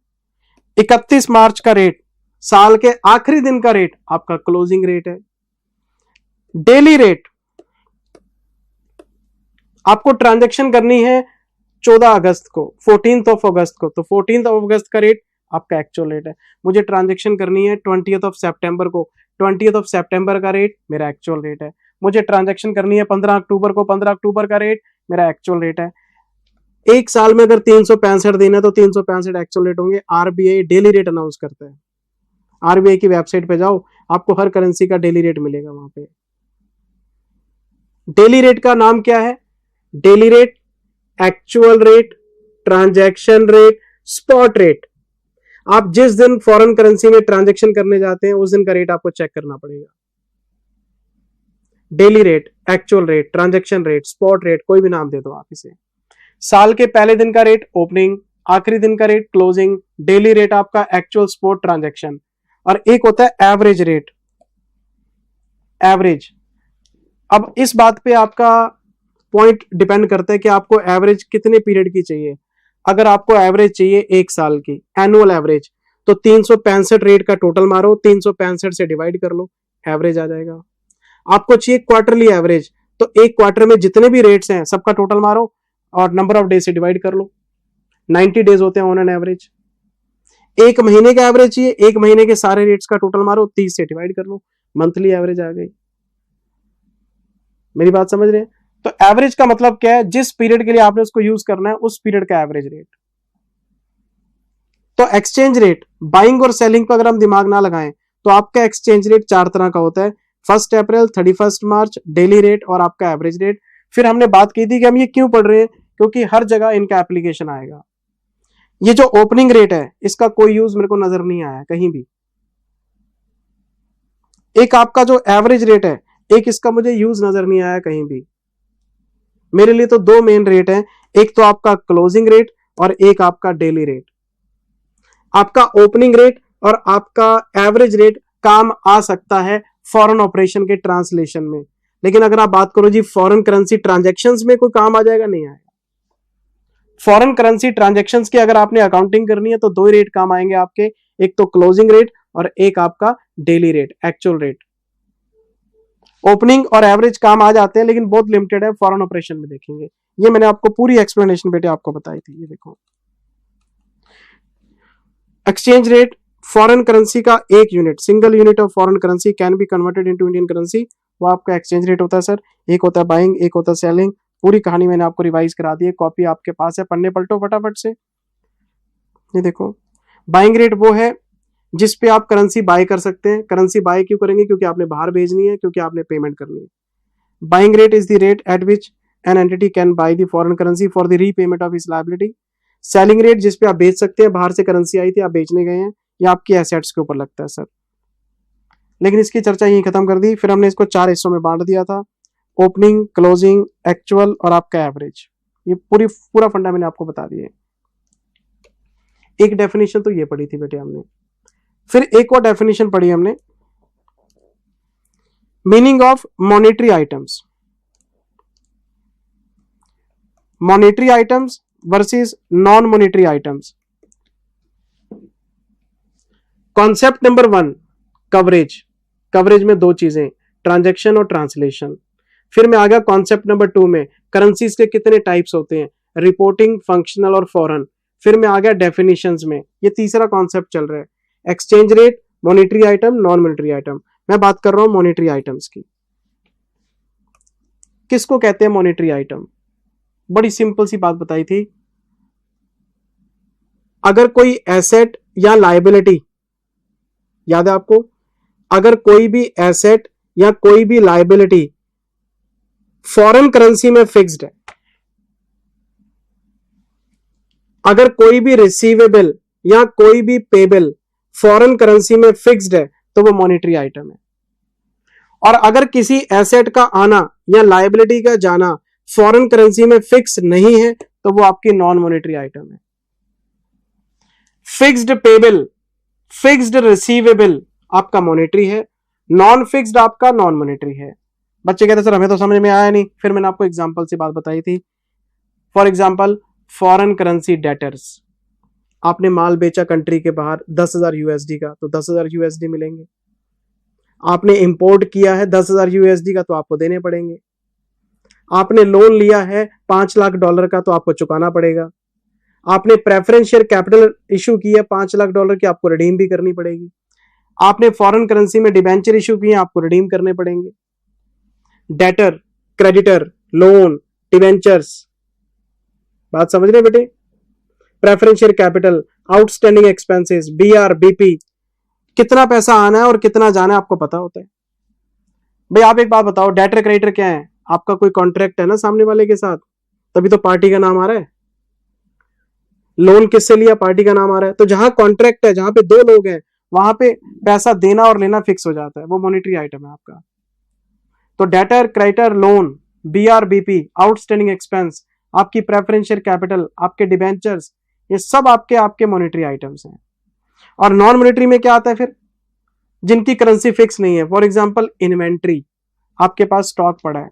[SPEAKER 1] 31 मार्च का रेट, साल के आखिरी दिन का रेट आपका क्लोजिंग रेट है। डेली रेट आपको ट्रांजैक्शन करनी है 14 अगस्त को, 14th ऑफ अगस्त को, तो 14th ऑफ अगस्त का रेट आपका एक्चुअल रेट है। मुझे ट्रांजैक्शन करनी है 20th ऑफ सितंबर को, 20th ऑफ सितंबर का रेट मेरा एक्चुअल रेट है। मुझे ट्रांजैक्शन करनी है 15 अक्टूबर को, 15 अक्टूबर का रेट मेरा एक्चुअल रेट है। एक साल में अगर 365 दिन है तो 365 एक्चुअल रेट होंगे। आरबीआई डेली रेट अनाउंस करता है। आरबीआई की वेबसाइट पे जाओ, आपको हर करेंसी का डेली रेट मिलेगा वहां पे। डेली रेट का नाम क्या है? Daily rate, actual rate, transaction rate, spot rate. आप जिस दिन फॉरेन करेंसी में ट्रांजैक्शन करने जाते हैं उस दिन का रेट आपको चेक करना पड़ेगा। Daily rate, actual rate, transaction rate, spot rate, कोई भी नाम दे दो आप इसे। साल के पहले दिन का रेट ओपनिंग, आखिरी दिन का रेट क्लोजिंग, डेली रेट आपका एक्चुअल, स्पॉट, ट्रांजैक्शन। और एक होता है एवरेज रेट, एवरेज। अब इस बात पे आपका पॉइंट डिपेंड करता है कि आपको एवरेज कितने पीरियड की चाहिए। अगर आपको एवरेज चाहिए एक साल की, एनुअल एवरेज, तो 365 रेट का टोटल मारो, 365 से डिवाइड कर लो, एवरेज आ जाएगा। आपको चाहिए क्वार्टरली एवरेज, तो एक क्वार्टर में जितने भी रेट्स हैं सबका टोटल मारो और नंबर ऑफ डेज से डिवाइड कर लो। 90 डेज होते हैं ऑन एन एवरेज। एक महीने का एवरेज चाहिए, एक महीने के सारे रेट्स का टोटल मारो, 30 से डिवाइड कर लो, मंथली एवरेज आ गई। मेरी बात समझ रहे हैं? तो एवरेज का मतलब क्या है? जिस पीरियड के लिए आपने उसको यूज करना है उस पीरियड का एवरेज रेट। तो एक्सचेंज रेट, बाइंग और सेलिंग पर अगर हम दिमाग ना लगाएं तो आपका एक्सचेंज रेट 4 तरह का होता है: 1 अप्रैल, 31 मार्च, डेली रेट और आपका एवरेज रेट। फिर हमने बात की थी कि हम ये क्यों पढ़ रहे हैं, क्योंकि हर जगह इनका एप्लीकेशन आएगा। ये जो ओपनिंग रेट है इसका कोई यूज मेरे को नजर नहीं आया कहीं भी। एक आपका जो एवरेज रेट है, एक इसका मुझे यूज नजर नहीं आया कहीं भी। मेरे लिए तो दो मेन रेट हैं, एक तो आपका क्लोजिंग रेट और एक आपका डेली रेट। आपका ओपनिंग रेट और आपका एवरेज रेट काम आ सकता है फॉरेन ऑपरेशन के ट्रांसलेशन में, लेकिन अगर आप बात करो जी फॉरेन करेंसी ट्रांजैक्शंस में कोई काम आ जाएगा? नहीं आएगा। फॉरेन करेंसी ट्रांजैक्शंस की अगर आपने अकाउंटिंग करनी है तो दो ही रेट काम आएंगे आपके, एक तो क्लोजिंग रेट और एक आपका daily rate, actual rate. Opening और एवरेज काम आ जाते हैं लेकिन बहुत लिमिटेड है, फॉरेन ऑपरेशन में देखेंगे। ये मैंने आपको पूरी एक्सप्लेनेशन बेटे आपको बताई थी। ये देखो, एक्सचेंज रेट, फॉरेन करेंसी का एक unit, single unit of foreign currency can be converted into Indian currency, वो आपका एक्सचेंज रेट होता है सर। एक होता है बाइंग, एक होता है सेलिंग। पूरी कहानी मैंने आपको रिवाइज करा दी है, कॉपी आपके पास है, पन्ने पलटो फटाफट से। ये देखो, बाइंग रेट वो है जिस पे आप करेंसी बाय कर सकते हैं। करेंसी बाय क्यों करेंगे? क्योंकि आपने बाहर भेजनी है, क्योंकि आपने पेमेंट करनी है। Buying rate is the rate at which an entity can by the foreign currency for the repayment of its liability. Selling rate जिस पे आप बेच सकते हैं, बाहर से करेंसी आई थी आप बेचने गए हैं, या आपकी एसेट्स के ऊपर लगता है सर। लेकिन इसकी चर्चा यहीं खत्म कर दी। फिर हमने इसको 4 हिस्सों में बांट दिया था: ओपनिंग, क्लोजिंग, एक्चुअल और आपका एवरेज। ये पूरा फंडा मैंने आपको बता दिया। एक डेफिनेशन तो ये पढ़ी थी बेटे हमने। फिर एक और डेफिनेशन पढ़ी हमने, meaning of monetary items. Monetary items versus non monetary items. Concept number 1, coverage. Coverage में दो चीजें, ट्रांजैक्शन और ट्रांसलेशन। फिर मैं आ गया कॉन्सेप्ट नंबर 2 में, करेंसीज के कितने टाइप्स होते हैं, रिपोर्टिंग, फंक्शनल और फॉरेन। फिर मैं आ गया डेफिनेशंस में, ये तीसरा कॉन्सेप्ट चल रहा है, exchange rate, monetary item, non monetary item. मैं बात कर रहा हूं मॉनेटरी आइटम्स की। किसको कहते हैं मॉनेटरी आइटम? बड़ी सिंपल सी बात बताई थी, अगर कोई एसेट या लायबिलिटी, याद है आपको, अगर कोई भी एसेट या कोई भी लायबिलिटी फॉरेन करेंसी में फिक्स्ड है, अगर कोई भी रिसीवेबल या कोई भी पेबल फॉरेन करेंसी में फिक्स्ड है तो वो मॉनेटरी आइटम है। और अगर किसी एसेट का आना या लायबिलिटी का जाना फॉरेन करेंसी में फिक्स नहीं है तो वो आपकी नॉन मॉनेटरी आइटम है। फिक्स्ड पेबल, फिक्स्ड रिसीवेबल आपका मॉनेटरी है, नॉन फिक्स्ड आपका नॉन मॉनेटरी है। बच्चे कहते सर हमें तो समझ में आया नहीं, फिर मैंने आपको एग्जांपल से बात बताई थी। For example foreign currency debtors, आपने माल बेचा कंट्री के बाहर 10,000 यूएसडी का, तो 10,000 यूएसडी मिलेंगे। आपने इंपोर्ट किया है 10,000 यूएसडी का, तो आपको देने पड़ेंगे। आपने लोन लिया है 5 लाख डॉलर का, तो आपको चुकाना पड़ेगा। आपने प्रेफरेंस शेयर कैपिटल इशू की है 5 लाख डॉलर की, आपको रिडीम भी करनी पड़ेगी। आपने फॉरेन करेंसी में डिबेंचर इशू किए, आपको रिडीम करने पड़ेंगे। डेटर, क्रेडिटर, लोन, डिबेंचर्स, बात समझ रहे बेटे? Preference share capital, outstanding expenses, BR, BP, कितना पैसा आना है और कितना जाना है आपको पता होता है। भाई आप एक बात बताओ, डेटर क्रेडिटर क्या है? आपका कोई कॉन्ट्रैक्ट है ना सामने वाले के साथ, तभी तो पार्टी का नाम आ रहा है। लोन किससे लिया? पार्टी का नाम आ रहा है। तो जहां कॉन्ट्रैक्ट है, जहां पे दो लोग हैं, वहां पे पैसा देना और लेना फिक्स हो जाता है, वो मॉनिटरी आइटम है आपका। तो debtor, creditor, loan, BR, BP, outstanding expense, आपकी प्रेफरेंशियल कैपिटल, आपके डिबेंचर्स, ये सब आपके आपके मॉनिटरी आइटम्स हैं। और नॉन मॉनिटरी में क्या आता है फिर? जिनकी करेंसी फिक्स नहीं है। फॉर एग्जांपल इन्वेंट्री, आपके पास स्टॉक पड़ा है,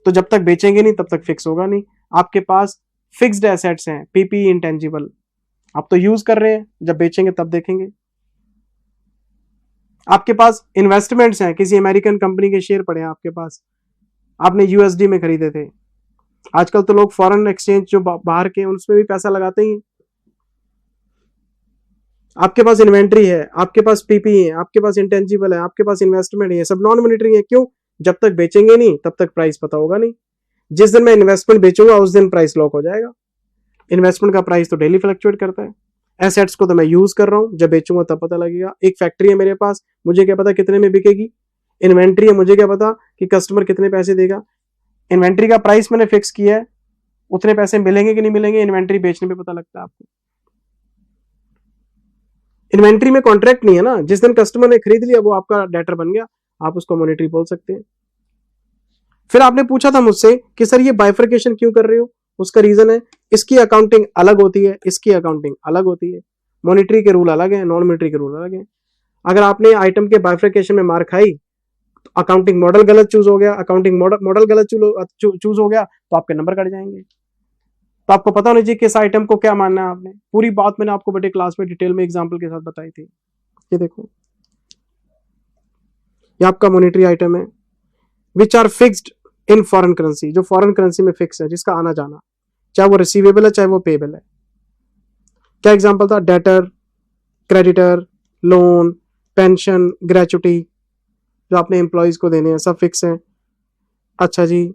[SPEAKER 1] तो जब तक बेचेंगे नहीं तब तक फिक्स होगा नहीं। आपके पास फिक्स्ड एसेट्स हैं, पीपीई, इंटेंजिबल, आप तो यूज कर रहे हैं, जब बेचेंगे तब देखेंगे। आपके पास इन्वेस्टमेंट्स हैं, किसी अमेरिकन कंपनी के शेयर पड़े हैं आपके पास, आपने यूएसडी में खरीदे थे। आजकल तो लोग फॉरेन एक्सचेंज जो बाहर के, उसमें भी पैसा लगाते ही। आपके पास इन्वेंट्री है, आपके पास पीपी है, आपके पास इंटेंजिबल है, आपके पास इन्वेस्टमेंट है, सब नॉन मॉनिटरी है। क्यों? जब तक बेचेंगे नहीं तब तक प्राइस पता होगा नहीं। जिस दिन मैं इन्वेस्टमेंट बेचूंगा उस दिन प्राइस लॉक हो जाएगा। इन्वेस्टमेंट का प्राइस तो डेली फ्लक्चुएट करता है। एसेट्स को तो मैं यूज कर रहा हूं, जब बेचूंगा तब पता लगेगा। एक फैक्ट्री है मेरे पास, मुझे क्या पता कितने में बिकेगी। इन्वेंट्री है, मुझे क्या पता कि कस्टमर कितने पैसे देगा। इन्वेंट्री का प्राइस मैंने फिक्स किया है, उतने पैसे मिलेंगे कि नहीं मिलेंगे, इन्वेंट्री बेचने पे पता लगता है आपको। इन्वेंट्री में कॉन्ट्रैक्ट नहीं है ना, जिस दिन कस्टमर ने खरीद लिया वो आपका डेटर बन गया, आप उसको मॉनिटरी बोल सकते हैं। फिर आपने पूछा था मुझसे कि सर ये बाइफर्केशन क्यों कर रहे हो? उसका रीजन है, इसकी अकाउंटिंग अलग होती है, इसकी अकाउंटिंग अलग होती है। मॉनिटरी के रूल अलग है, नॉन मॉनिटरी के रूल अलग है। अगर आपने आइटम के बाइफर्केशन में मार खाई, तो अकाउंटिंग मॉडल गलत चूज हो गया, अकाउंटिंग मॉडल गलत चूज हो गया, तो आपके नंबर कट जाएंगे। तो आपको पता होना चाहिए किस आइटम को क्या मानना है आपने। पूरी बात मैंने आपको बेटे क्लास में डिटेल में एग्जाम्पल के साथ बताई थी। ये देखो, ये आपका मॉनिटरी आइटम है, which are fixed in foreign currency, जो फॉरेन करेंसी में फिक्स है, जिसका आना जाना, चाहे वो रिसीवेबल है चाहे वो पेबल है। क्या एग्जांपल था? Debtor, creditor, loan, pension, gratuity, जो आपने एम्प्लॉयज को देने हैं, सब फिक्स है। अच्छा जी,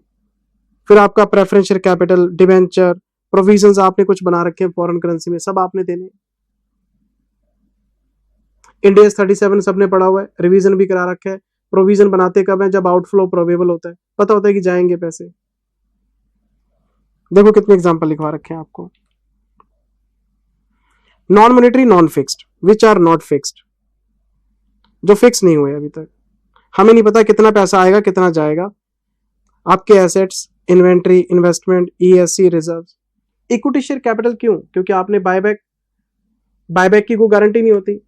[SPEAKER 1] फिर आपका प्रेफरेंशियल कैपिटल, डिबेंचर, प्रोविजंस आपने कुछ बना रखे हैं फॉरेन करेंसी में, सब आपने देने। इंडियस 37 सबने पढ़ा हुआ है, रिवीजन भी करा रखा है। प्रोविजन बनाते कब है? जब आउटफ्लो प्रोबेबल होता है, पता होता है कि जाएंगे पैसे। देखो कितने एग्जांपल लिखवा रखे हैं आपको। Non monetary, non fixed, which are not fixed, जो फिक्स नहीं हुए अभी तक, हमें नहीं पता कितना पैसा आएगा कितना जाएगा। आपके assets, inventory, investment, ESC, reserve. Equity share capital क्यों? क्योंकि आपने बायबैक की कोई गारंटी नहीं होती।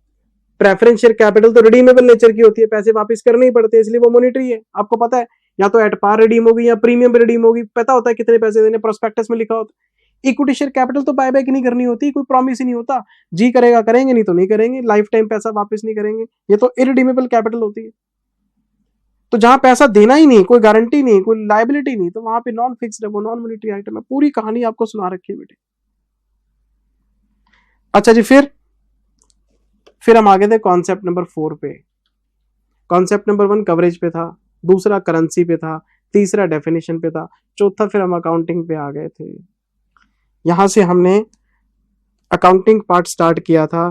[SPEAKER 1] प्रेफरेंस शेयर कैपिटल तो रिडीमेबल नेचर की होती है, पैसे वापस करने ही पड़ते हैं, इसलिए वो मॉनिटरी है। आपको पता है, या तो एट पार रिडीम होगी या प्रीमियम रिडीम होगी, पता होता है कितने पैसे देने, प्रोस्पेक्टस में लिखा होता है। इक्विटी शेयर कैपिटल तो बायबैक नहीं करनी होती, कोई प्रॉमिस ही नहीं होता, जी करेगा करेंगे, नहीं तो नहीं करेंगे, लाइफ टाइम पैसा वापस नहीं करेंगे। ये तो इरिडीमेबल कैपिटल होती है। तो जहां पैसा देना ही नहीं, कोई गारंटी नहीं, कोई लाइबिलिटी नहीं, तो वहां पे नॉन फिक्स्ड है, वो नॉन मॉनिटरी आइटम है। पूरी कहानी आपको सुना रखी है बेटे। अच्छा जी, फिर हम आगे थे कॉन्सेप्ट नंबर 4 पे। कॉन्सेप्ट नंबर 1 कवरेज पे था, दूसरा करेंसी पे था, तीसरा डेफिनेशन पे था, चौथा फिर हम अकाउंटिंग पे आ गए थे। यहां से हमने अकाउंटिंग पार्ट स्टार्ट किया था,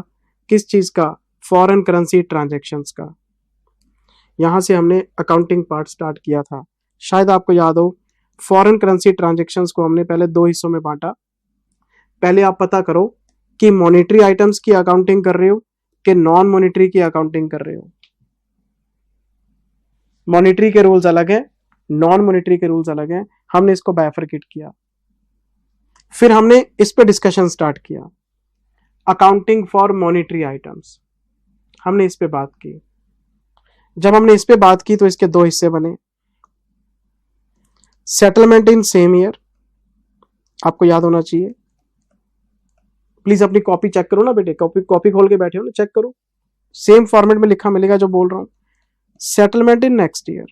[SPEAKER 1] किस चीज का? फॉरेन करेंसी ट्रांजैक्शंस का। यहां से हमने अकाउंटिंग पार्ट स्टार्ट किया था। शायद आपको याद हो, फॉरेन करेंसी ट्रांजैक्शंस को हमने पहले 2 हिस्सों में बांटा। पहले आप पता करो कि मॉनिटरी आइटम्स की अकाउंटिंग कर रहे हो कि नॉन मॉनिटरी की अकाउंटिंग कर रहे हो। मॉनिटरी के रूल्स अलग है, नॉन मॉनिटरी के रूल्स अलग हैं। हमने इसको बाइफरकेट किया, फिर हमने इस पे डिस्कशन स्टार्ट किया। अकाउंटिंग फॉर मॉनिटरी आइटम्स, हमने इस पे बात की। जब हमने इस पे बात की तो इसके दो हिस्से बने, सेटलमेंट इन सेम ईयर, आपको याद होना चाहिए। प्लीज अपनी कॉपी चेक करो ना बेटे, कॉपी खोल के बैठे हो ना, चेक करो, सेम फॉर्मेट में लिखा मिलेगा जो बोल रहा हूं। सेटलमेंट इन नेक्स्ट ईयर,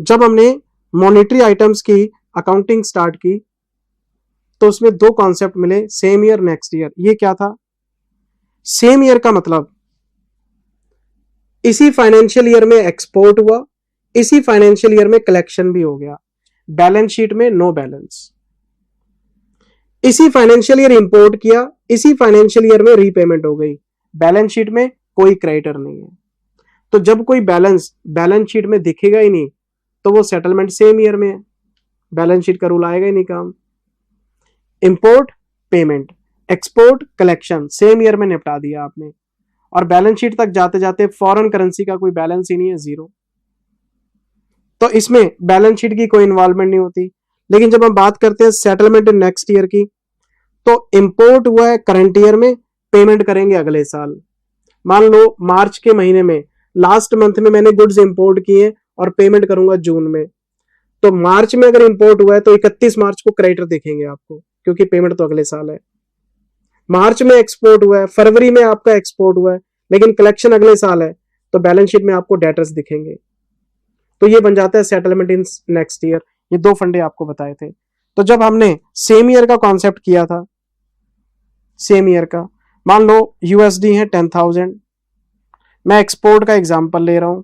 [SPEAKER 1] जब हमने मॉनेटरी आइटम्स की अकाउंटिंग स्टार्ट की तो उसमें दो कॉन्सेप्ट मिले, सेम ईयर, नेक्स्ट ईयर। ये क्या था? सेम ईयर का मतलब इसी फाइनेंशियल ईयर में एक्सपोर्ट हुआ, इसी फाइनेंशियल ईयर में कलेक्शन भी हो गया, बैलेंस शीट में नो बैलेंस। इसी फाइनेंशियल ईयर इंपोर्ट किया, इसी फाइनेंशियल ईयर में रीपेमेंट हो गई, बैलेंस शीट में कोई क्रेडिटर नहीं है। तो जब कोई बैलेंस शीट में दिखेगा ही नहीं तो वो सेटलमेंट सेम ईयर में है, बैलेंस शीट का रूल आएगा ही नहीं काम। Import payment, export collection, same year में निपटा दिया आपने, और बैलेंस शीट तक जाते जाते फॉरेन करेंसी का कोई बैलेंस ही नहीं है, जीरो। तो इसमें बैलेंस शीट की कोई इन्वॉल्वमेंट नहीं होती। लेकिन जब हम बात करते हैं सेटलमेंट इन नेक्स्ट ईयर की, तो इंपोर्ट हुआ है करंट ईयर में, पेमेंट करेंगे अगले साल। मान लो मार्च के महीने में, लास्ट मंथ में मैंने गुड्स इंपोर्ट किए और पेमेंट करूंगा जून में, तो मार्च में अगर इंपोर्ट हुआ है तो 31 मार्च को क्रेडिटर दिखेंगे आपको, क्योंकि पेमेंट तो अगले साल है। मार्च में एक्सपोर्ट हुआ है, फरवरी में आपका एक्सपोर्ट हुआ है, लेकिन कलेक्शन अगले साल है, तो बैलेंस शीट में आपको डेटर्स दिखेंगे। तो ये बन जाता है सेटलमेंट इन नेक्स्ट ईयर। ये दो फंडे आपको बताए थे। तो जब हमने सेम ईयर का कॉन्सेप्ट किया था, सेम ईयर का, मान लो यूएसडी है 10,000, मैं एक्सपोर्ट का एग्जांपल ले रहा हूं,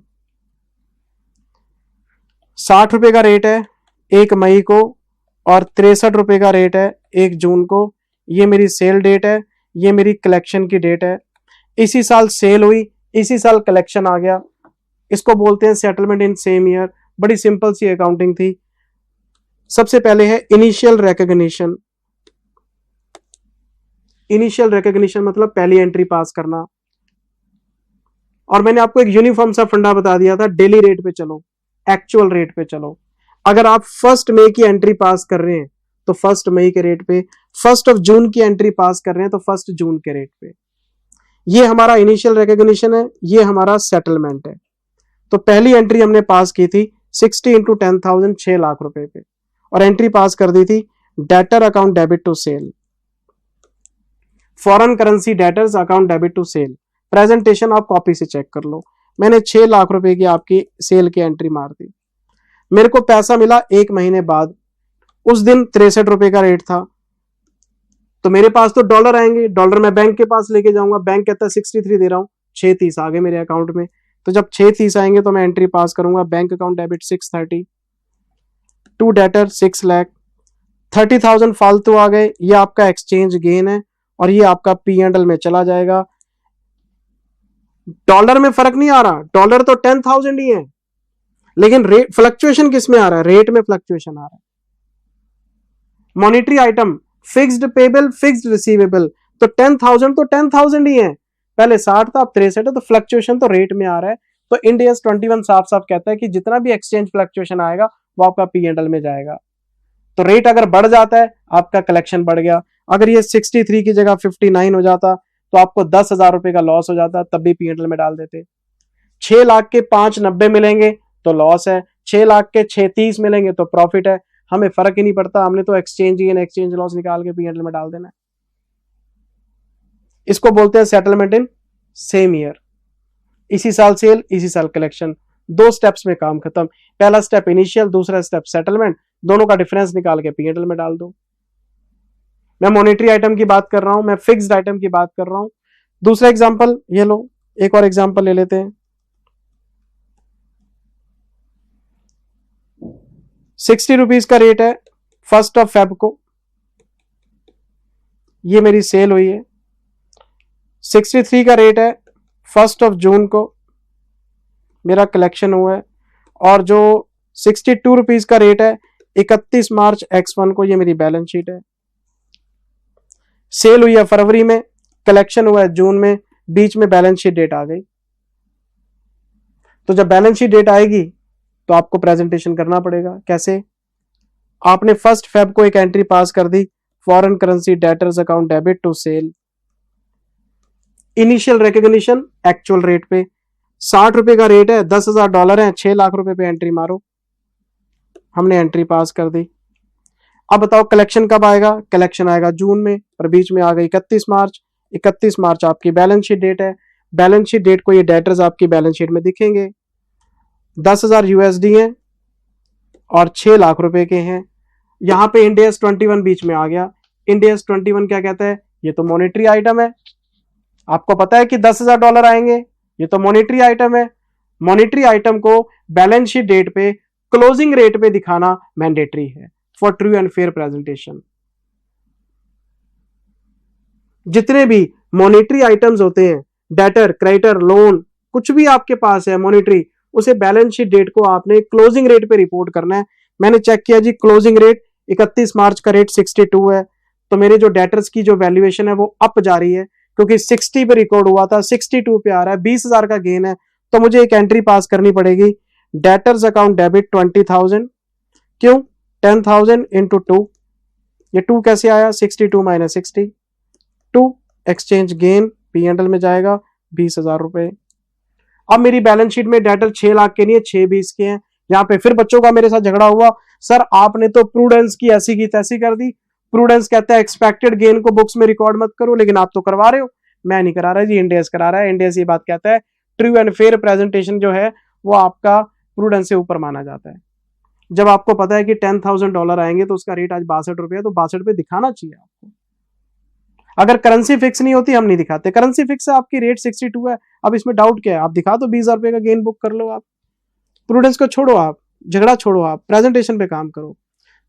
[SPEAKER 1] 60 रुपए का रेट है 1 मई को और 63 रुपए का रेट है 1 जून को। ये मेरी सेल डेट है, ये मेरी कलेक्शन की डेट है। इसी साल सेल हुई, इसी साल कलेक्शन आ गया, इसको बोलते हैं सेटलमेंट इन सेम ईयर। बड़ी सिंपल सी अकाउंटिंग थी। सबसे पहले है इनिशियल रिकॉग्निशन। इनिशियल रिकॉग्निशन मतलब पहली एंट्री पास करना, और मैंने आपको एक यूनिफॉर्म सा फंडा बता दिया था, डेली रेट पे चलो, एक्चुअल रेट पे चलो। अगर आप 1 मई की एंट्री पास कर रहे हैं तो 1 मई के रेट पे, 1 जून की एंट्री पास कर रहे हैं तो 1 जून के रेट पे। ये हमारा इनिशियल रिकॉग्निशन है, ये हमारा सेटलमेंट है। तो पहली एंट्री हमने पास की थी 60 इंटू 10,000, 6 लाख रुपए पे, और एंट्री पास कर दी थी debtor account debit to sale, foreign currency debtors account debit to sale. Presentation आप कॉपी से चेक कर लो। मैंने 6 लाख रुपए की आपकी सेल की एंट्री मार दी, मेरे को पैसा मिला 1 महीने बाद। उस दिन 63 रुपए का रेट था, तो मेरे पास तो डॉलर आएंगे, डॉलर मैं बैंक के पास लेके जाऊंगा, बैंक कहता है 63 दे रहा हूं, 630 आ गए मेरे अकाउंट में। तो जब 630 आएंगे तो मैं एंट्री पास करूंगा, bank account debit 630 to debtor 6 lakh, 30,000 फालतू आ गए, ये आपका एक्सचेंज गेन है और ये आपका P&L में चला जाएगा। डॉलर में फर्क नहीं आ रहा, डॉलर तो 10,000 ही है, लेकिन रेट फ्लक्चुएशन किस में आ रहा है? रेट में फ्लक्चुएशन आ रहा है। Monetary item fixed payable, fixed receivable, तो 10,000 तो 10,000 ही है, पहले 60 था अब 63 है, तो फ्लक्चुएशन तो रेट में आ रहा है। तो इंड AS 21 साफ साफ कहता है कि जितना भी एक्सचेंज फ्लक्चुएशन आएगा वो आपका P&L में जाएगा। तो रेट अगर बढ़ जाता है आपका कलेक्शन बढ़ गया। अगर ये 63 की जगह 59 हो जाता तो आपको 10,000 रुपए का लॉस हो जाता, तब भी P&L में डाल देते। 6 लाख के 590 मिलेंगे तो लॉस है, 6 लाख के 630 मिलेंगे तो प्रॉफिट है, हमें फर्क ही नहीं पड़ता, हमने तो एक्सचेंज गेन एक्सचेंज लॉस निकाल के P&L में डाल देना है। इसको बोलते हैं सेटलमेंट इन सेम ईयर। इसी साल सेल, इसी साल कलेक्शन, 2 स्टेप्स में काम खत्म। पहला स्टेप इनिशियल, दूसरा स्टेप सेटलमेंट, दोनों का डिफरेंस निकाल के P&L में डाल दो। मैं मॉनेटरी आइटम की बात कर रहा हूं, मैं फिक्स्ड आइटम की बात कर रहा हूं। दूसरा एग्जांपल ये लो, एक और एग्जांपल ले लेते हैं। 60 रुपीज का रेट है 1 फेब को, ये मेरी सेल हुई है। 63 का रेट है 1 जून को, मेरा कलेक्शन हुआ है। और जो 62 रुपीज का रेट है 31 मार्च X1 को, ये मेरी बैलेंस शीट है। सेल हुई है फरवरी में, कलेक्शन हुआ है जून में, बीच में बैलेंस शीट डेट आ गई। तो जब बैलेंस शीट डेट आएगी तो आपको प्रेजेंटेशन करना पड़ेगा। कैसे? आपने 1 फेब को एक एंट्री पास कर दी, foreign currency debtors account debit to sale, initial recognition actual rate पे, 60 रुपए का रेट है, $10,000 है, 6 लाख रुपए पे एंट्री मारो। हमने एंट्री पास कर दी। अब बताओ कलेक्शन कब आएगा? कलेक्शन आएगा जून में, और बीच में आ गई 31 मार्च। 31 मार्च आपकी बैलेंस शीट डेट है। बैलेंस शीट डेट को ये डेटर्स आपकी बैलेंस शीट में दिखेंगे। 10,000 USD हैं और 6 लाख रुपए के हैं। यहां पे इंड AS 21 बीच में आ गया। इंड AS 21 क्या कहता है? ये तो मॉनेटरी आइटम है। आपको पता है कि $10,000 आएंगे, ये तो मॉनेटरी आइटम है। मॉनेटरी आइटम को बैलेंस शीट डेट पे क्लोजिंग रेट पे दिखाना मैंडेटरी है for true and fair presentation. जितने भी मॉनेटरी आइटम्स होते हैं, डेटर, क्रेडिटर, लोन, कुछ भी आपके पास है मॉनेटरी, उसे बैलेंस शीट डेट को आपने क्लोजिंग रेट पे रिपोर्ट करना है। मैंने चेक किया जी, क्लोजिंग रेट 31 मार्च का रेट 62 है, तो मेरे जो डेटर्स की जो वैल्यूएशन है वो अप जा रही है, क्योंकि 60 पे रिकॉर्ड हुआ था, 62 पे आ रहा है, 20,000 का गेन है, तो मुझे एक एंट्री पास करनी पड़ेगी। डेटर्स अकाउंट डेबिट 20,000, क्यों? 10,000 इंटू 2, ये 2 कैसे आया? 62 माइनस 60, 2 एक्सचेंज गेन P&L में जाएगा 20,000 रुपए। अब मेरी बैलेंस शीट में डेटर 6 लाख के नहीं है, 620 के हैं। यहाँ पे फिर बच्चों का मेरे साथ झगड़ा हुआ, सर आपने तो प्रूडेंस की ऐसी की तैसी कर दी। प्रूडेंस कहता है एक्सपेक्टेड गेन को बुक्स में रिकॉर्ड मत करो, लेकिन आप तो करवा रहे हो। मैं नहीं करा रहा जी, इंड AS करा रहा है। इंड AS ये बात कहता है ट्रू एंड फेयर प्रेजेंटेशन जो है वो आपका प्रूडेंस से ऊपर माना जाता है। जब आपको पता है कि $10,000 आएंगे तो उसका रेट आज 62 रुपए है, तो 62 पे दिखाना चाहिए आपको। अगर करेंसी फिक्स नहीं होती हम नहीं दिखाते। करेंसी फिक्स है, आपकी रेट 62 है, अब इसमें डाउट क्या है? आप दिखा दो, 20,000 रुपए का गेन बुक कर लो। आप प्रूडेंस को छोड़ो, आप झगड़ा छोड़ो, आप प्रेजेंटेशन पे काम करो।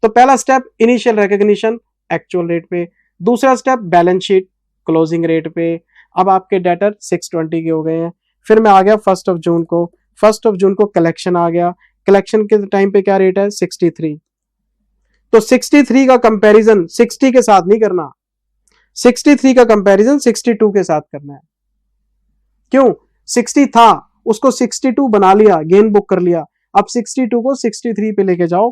[SPEAKER 1] तो पहला step initial recognition actual rate पे, दूसरा step balance sheet closing rate पे। अब आपके डेटर 620 के हो गए हैं। फिर मैं आ गया 1 जून को। 1 जून को कलेक्शन आ गया। कलेक्शन के टाइम पे क्या रेट है? 63। तो 63 का कंपैरिजन 60 के साथ नहीं करना, 63 का कंपैरिजन 62 के साथ करना है। क्यों? 60 था, उसको 62 बना लिया, गेन बुक कर लिया। अब 62 को 63 पे लेके जाओ।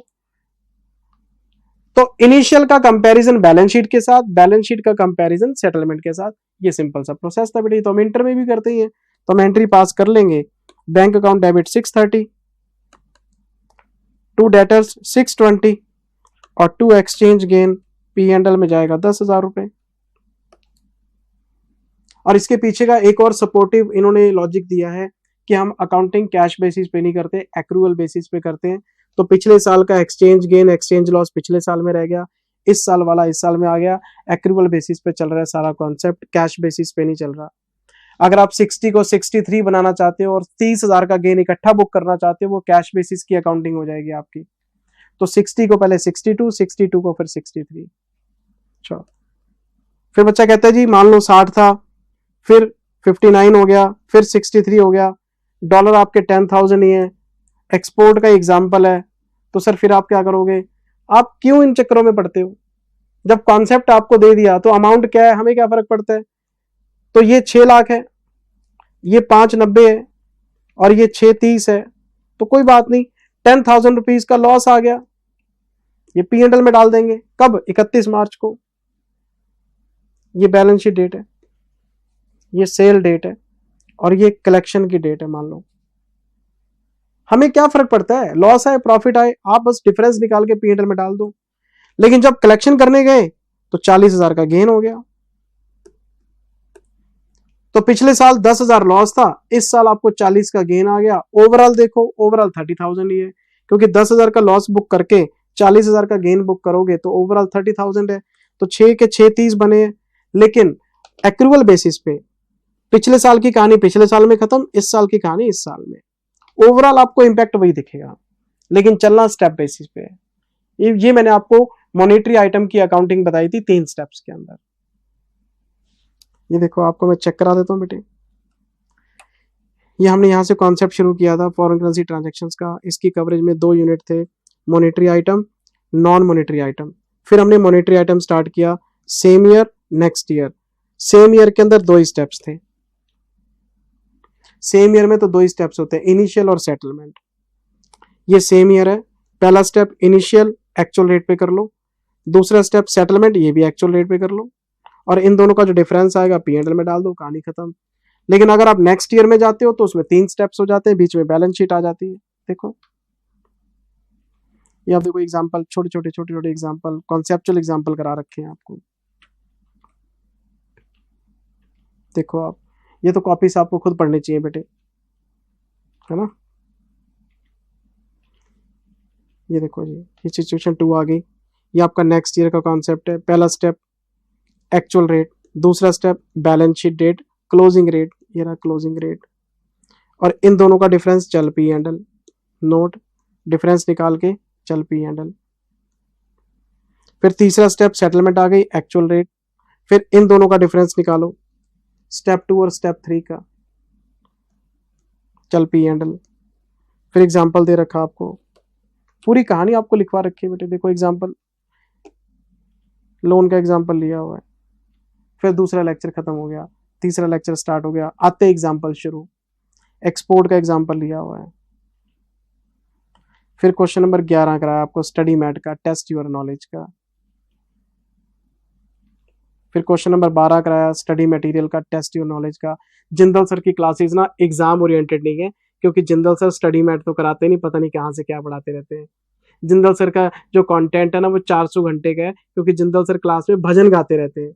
[SPEAKER 1] तो इनिशियल का कंपैरिजन बैलेंस शीट के साथ, बैलेंस शीट का कंपैरिजन सेटलमेंट के साथ। ये सिंपल सा प्रोसेस था बेटा, तो हम इंटर में भी करते ही हैं, तो हम एंट्री पास कर लेंगे। बैंक अकाउंट डेबिट 630, 2 डेटर्स 620 और 2 एक्सचेंज गेन P&L में जाएगा 10,000 रुपए। और इसके पीछे का एक और सपोर्टिव इन्होंने लॉजिक दिया है कि हम अकाउंटिंग कैश बेसिस पे नहीं करते, एक्रूअल बेसिस पे करते हैं। तो पिछले साल का एक्सचेंज गेन, एक्सचेंज लॉस पिछले साल में रह गया, इस साल वाला इस साल में आ गया। एक्रूअल बेसिस पे चल रहा है सारा कॉन्सेप्ट, कैश बेसिस पे नहीं चल रहा। अगर आप 60 को 63 बनाना चाहते हो और 30,000 का गेन इकट्ठा बुक करना चाहते हो, वो कैश बेसिस की अकाउंटिंग हो जाएगी आपकी। तो 60 को पहले 62, 62 को फिर 63। अच्छा, फिर बच्चा कहता है जी मान लो 60 था, फिर 59 हो गया, फिर 63 हो गया, डॉलर आपके 10,000 ही है, एक्सपोर्ट का एग्जाम्पल है, तो सर फिर आप क्या करोगे? आप क्यों इन चक्करों में पड़ते हो? जब कॉन्सेप्ट आपको दे दिया तो अमाउंट क्या है, हमें क्या फर्क पड़ता है? तो ये 6 लाख है, ये 590 है और ये 630 है, तो कोई बात नहीं, 10,000 रुपीज का लॉस आ गया, ये P&L में डाल देंगे। कब? 31 मार्च को। ये बैलेंस शीट डेट है, ये सेल डेट है और ये कलेक्शन की डेट है। मान लो हमें क्या फर्क पड़ता है, लॉस आए प्रॉफिट आए, आप बस डिफरेंस निकाल के P&L में डाल दो। लेकिन जब कलेक्शन करने गए तो 40,000 का गेन हो गया। तो पिछले साल 10,000 लॉस था, इस साल आपको 40 का गेन आ गया। ओवरऑल देखो, ओवरऑल 30,000 ही है, क्योंकि 10,000 का लॉस बुक करके 40,000 का गेन बुक करोगे तो ओवरऑल 30,000 है। तो 6 के 6 30 बने हैं। लेकिन एक्रूअल बेसिस पे पिछले साल की कहानी पिछले साल में खत्म, इस साल की कहानी इस साल में। ओवरऑल आपको इंपैक्ट वही दिखेगा, लेकिन चलना स्टेप बेसिस पे है। ये मैंने आपको मॉनेटरी आइटम की अकाउंटिंग बताई थी 3 स्टेप्स के अंदर। ये देखो, आपको मैं चेक करा देता हूं बेटे। ये हमने यहां से कॉन्सेप्ट शुरू किया था फॉरेन करेंसी ट्रांजैक्शंस का। इसकी कवरेज में 2 यूनिट थे, monetary item, non monetary item. फिर हमने मॉनेटरी आइटम स्टार्ट किया same year next year. Same year के अंदर 2 स्टेप्स थे। सेम ईयर में तो 2 स्टेप्स होते हैं, इनिशियल और सेटलमेंट। ये सेम ईयर है, पहला स्टेप इनिशियल एक्चुअल रेट पे कर लो, दूसरा स्टेप सेटलमेंट, ये भी एक्चुअल रेट पे कर लो। और इन दोनों का जो डिफरेंस आएगा P&L में डाल दो, कहानी खत्म। लेकिन अगर आप नेक्स्ट ईयर में जाते हो तो उसमें 3 स्टेप्स हो जाते हैं, बीच में बैलेंस शीट आ जाती है। देखो ये आप देखो एग्जांपल, छोटे छोटे एग्जांपल, कॉन्सेप्चुअल एग्जांपल करा रखे हैं आपको। देखो आप, ये तो कॉपी से आपको खुद पढ़नी चाहिए बेटे, है ना। ये देखो जी, ये सिचुएशन 2 आ गई। ये आपका नेक्स्ट ईयर का कॉन्सेप्ट है। पहला स्टेप एक्चुअल रेट, दूसरा step balance sheet date, closing rate, ये रहा क्लोजिंग रेट, और इन दोनों का डिफरेंस चल P&L, नोट डिफरेंस निकाल के चल P&L। फिर तीसरा स्टेप सेटलमेंट आ गई, एक्चुअल रेट, फिर इन दोनों का डिफरेंस निकालो, स्टेप 2 और स्टेप 3 का चल P&L। फिर एग्जांपल दे रखा आपको, पूरी कहानी आपको लिखवा रखी है बेटे। देखो एग्जांपल, लोन का एग्जांपल लिया हुआ है, फिर दूसरा लेक्चर खत्म हो गया, तीसरा लेक्चर स्टार्ट हो गया, आते एग्जांपल शुरू, एक्सपोर्ट का एग्जांपल लिया हुआ है। फिर क्वेश्चन नंबर 11 कराया आपको स्टडी मैट का, टेस्ट योर नॉलेज का। फिर क्वेश्चन नंबर 12 कराया स्टडी मटेरियल का, टेस्ट योर नॉलेज का। जिंदल सर की क्लासेस ना एग्जाम ओरिएंटेड नहीं है, क्योंकि जिंदल सर स्टडी मैट तो कराते नहीं, पता नहीं कहाँ से क्या पढ़ाते रहते हैं। जिंदल सर का जो कंटेंट है ना वो 400 घंटे का है, क्योंकि जिंदल सर क्लास में भजन गाते रहते हैं।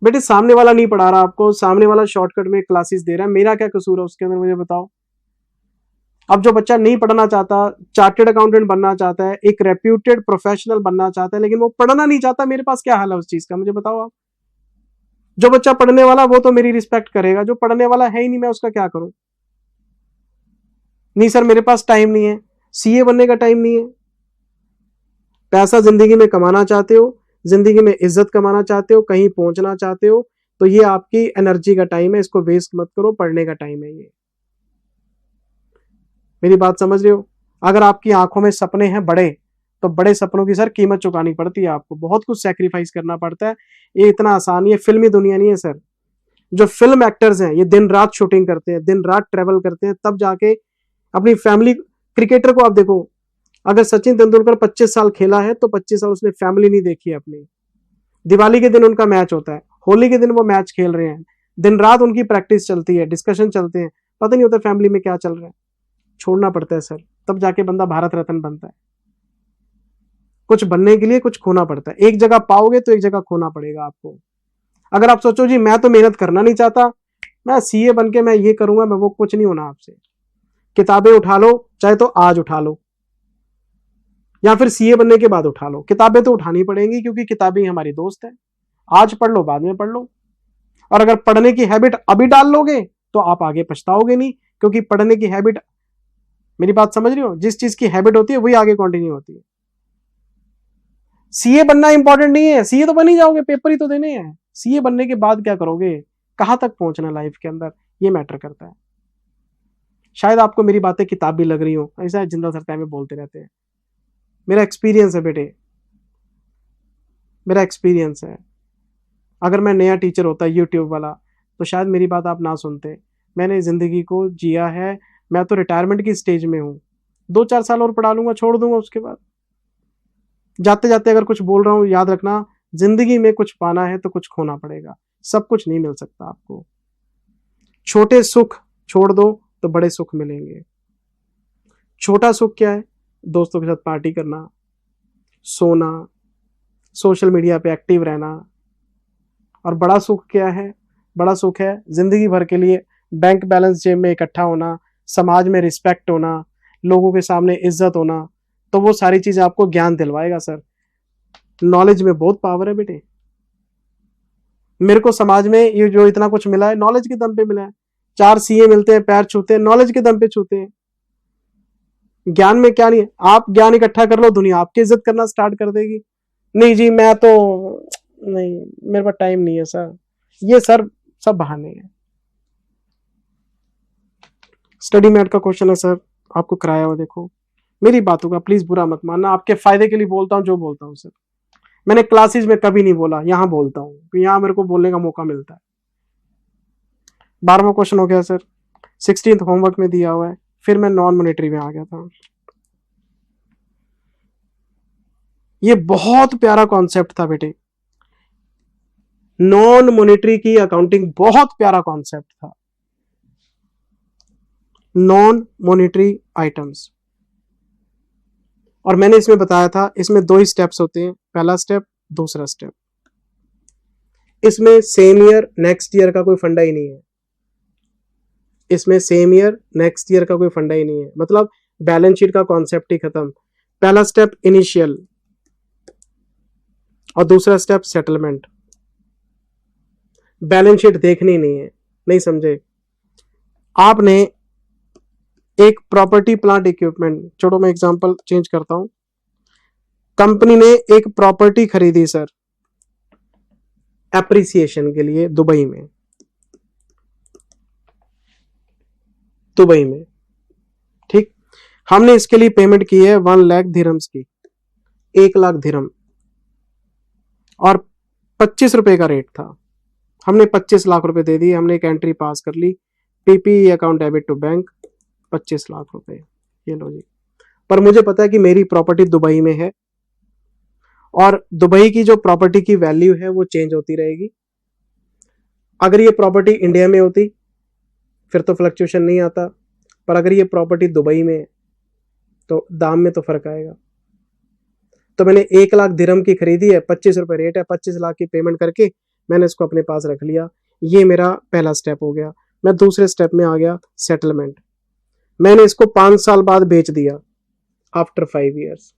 [SPEAKER 1] बेटे सामने वाला नहीं पढ़ा रहा आपको, सामने वाला शॉर्टकट में क्लासेस दे रहा है, मेरा क्या कसूर है उसके अंदर, मुझे बताओ। अब जो बच्चा नहीं पढ़ना चाहता, चार्टेड अकाउंटेंट बनना चाहता है, एक रेप्यूटेड प्रोफेशनल बनना चाहता है, लेकिन वो पढ़ना नहीं चाहता, मेरे पास क्या हल है उस चीज का, मुझे बताओ आप। जो बच्चा पढ़ने वाला वो तो मेरी रिस्पेक्ट करेगा, जो पढ़ने वाला है ही नहीं, मैं उसका क्या करूं। नहीं सर मेरे पास टाइम नहीं है, सीए बनने का टाइम नहीं है। पैसा जिंदगी में कमाना चाहते हो, जिंदगी में इज्जत कमाना चाहते हो, कहीं पहुंचना चाहते हो, तो ये आपकी एनर्जी का टाइम है, इसको वेस्ट मत करो, पढ़ने का टाइम है ये। मेरी बात समझ रहे हो। अगर आपकी आंखों में सपने हैं बड़े, तो बड़े सपनों की सर कीमत चुकानी पड़ती है, आपको बहुत कुछ सैक्रिफाइस करना पड़ता है। ये इतना आसान, ये फिल्मी दुनिया नहीं है सर। जो फिल्म एक्टर्स हैं ये दिन रात शूटिंग करते हैं, दिन रात ट्रेवल करते हैं, तब जाके अपनी फैमिली। क्रिकेटर को आप देखो, अगर सचिन तेंदुलकर 25 साल खेला है तो 25 साल उसने फैमिली नहीं देखी है अपनी। दिवाली के दिन उनका मैच होता है, होली के दिन वो मैच खेल रहे हैं, दिन रात उनकी प्रैक्टिस चलती है, डिस्कशन चलते हैं, पता नहीं होता फैमिली में क्या चल रहा है। छोड़ना पड़ता है सर, तब जाके बंदा भारत रत्न बनता है। कुछ बनने के लिए कुछ खोना पड़ता है, एक जगह पाओगे तो एक जगह खोना पड़ेगा आपको। अगर आप सोचो जी मैं तो मेहनत करना नहीं चाहता, मैं सीए बन के मैं ये करूंगा, मैं वो, कुछ नहीं होना आपसे। किताबें उठा लो, चाहे तो आज उठा लो या फिर सीए बनने के बाद उठा लो, किताबें तो उठानी पड़ेंगी, क्योंकि किताबें हमारी दोस्त है। आज पढ़ लो, बाद में पढ़ लो। और अगर पढ़ने की हैबिट अभी डाल लोगे तो आप आगे पछताओगे नहीं, क्योंकि पढ़ने की हैबिट, मेरी बात समझ रही हो, जिस चीज की हैबिट होती है वही आगे कंटिन्यू होती है। सीए बनना इंपॉर्टेंट नहीं है, सीए तो बन ही जाओगे, पेपर ही तो देने हैं। सीए बनने के बाद क्या करोगे, कहां तक पहुंचना लाइफ के अंदर, ये मैटर करता है। शायद आपको मेरी बातें किताब भी लग रही हो, ऐसा जिंदा सरता में बोलते रहते हैं। मेरा एक्सपीरियंस है बेटे, मेरा एक्सपीरियंस है। अगर मैं नया टीचर होता यूट्यूब वाला तो शायद मेरी बात आप ना सुनते। मैंने जिंदगी को जिया है, मैं तो रिटायरमेंट की स्टेज में हूं, 2-4 साल और पढ़ा लूंगा, छोड़ दूंगा उसके बाद। जाते जाते अगर कुछ बोल रहा हूं, याद रखना, जिंदगी में कुछ पाना है तो कुछ खोना पड़ेगा, सब कुछ नहीं मिल सकता आपको। छोटे सुख छोड़ दो तो बड़े सुख मिलेंगे। छोटा सुख क्या है, दोस्तों के साथ पार्टी करना, सोना, सोशल मीडिया पे एक्टिव रहना। और बड़ा सुख क्या है, बड़ा सुख है जिंदगी भर के लिए बैंक बैलेंस जेब में इकट्ठा होना, समाज में रिस्पेक्ट होना, लोगों के सामने इज्जत होना। तो वो सारी चीजें आपको ज्ञान दिलवाएगा सर। नॉलेज में बहुत पावर है बेटे। मेरे को समाज में ये जो इतना कुछ मिला है, नॉलेज के दम पे मिला है। 4 सीए मिलते हैं, पैर छूते हैं, नॉलेज के दम पे छूते हैं। ज्ञान में क्या नहीं है, आप ज्ञान इकट्ठा कर लो, दुनिया आपकी इज्जत करना स्टार्ट कर देगी। नहीं जी मैं तो नहीं, मेरे पास टाइम नहीं है सर, ये सर सब बहाने हैं। स्टडी मैट का क्वेश्चन है सर, आपको कराया हुआ, देखो मेरी बातों का प्लीज बुरा मत मानना, आपके फायदे के लिए बोलता हूँ जो बोलता हूँ सर। मैंने क्लासेस में कभी नहीं बोला, यहां बोलता हूँ, तो यहां मेरे को बोलने का मौका मिलता है। 12वां क्वेश्चन हो गया सर, 16th होमवर्क में दिया हुआ है। फिर मैं नॉन मॉनेटरी में आ गया था। ये बहुत प्यारा कॉन्सेप्ट था बेटे। नॉन मॉनेटरी की अकाउंटिंग बहुत प्यारा कॉन्सेप्ट था, नॉन मॉनेटरी आइटम्स। और मैंने इसमें बताया था इसमें 2 ही स्टेप्स होते हैं, पहला स्टेप, दूसरा स्टेप। इसमें सेम ईयर नेक्स्ट ईयर का कोई फंडा ही नहीं है, इसमें सेम ईयर नेक्स्ट ईयर का कोई फंडा ही नहीं है, मतलब बैलेंस शीट का कॉन्सेप्ट ही खत्म। पहला स्टेप इनिशियल और दूसरा स्टेप सेटलमेंट। बैलेंस शीट देखनी नहीं है, नहीं समझे? आपने एक प्रॉपर्टी प्लांट इक्विपमेंट, छोड़ो मैं एग्जांपल चेंज करता हूं। कंपनी ने एक प्रॉपर्टी खरीदी सर एप्रिसिएशन के लिए दुबई में, ठीक। हमने इसके लिए पेमेंट की है 1 लाख दिरहम्स की, 1 लाख दिरहम, और 25 रुपए का रेट था। हमने 25 लाख रुपए दे दिए, हमने एक एंट्री पास कर ली, PPE account debit to bank, 25 lakh रुपए, ये लो जी। पर मुझे पता है कि मेरी प्रॉपर्टी दुबई में है और दुबई की जो प्रॉपर्टी की वैल्यू है वो चेंज होती रहेगी। अगर ये प्रॉपर्टी इंडिया में होती फिर तो फ्लक्चुएशन नहीं आता, पर अगर ये प्रॉपर्टी दुबई में है तो दाम में तो फर्क आएगा। तो मैंने 1 लाख दिरहम की खरीदी है, 25 रुपए रेट है, 25 लाख की पेमेंट करके मैंने इसको अपने पास रख लिया। ये मेरा पहला स्टेप हो गया। मैं दूसरे स्टेप में आ गया, सेटलमेंट। मैंने इसको 5 साल बाद बेच दिया, आफ्टर 5 ईयर्स।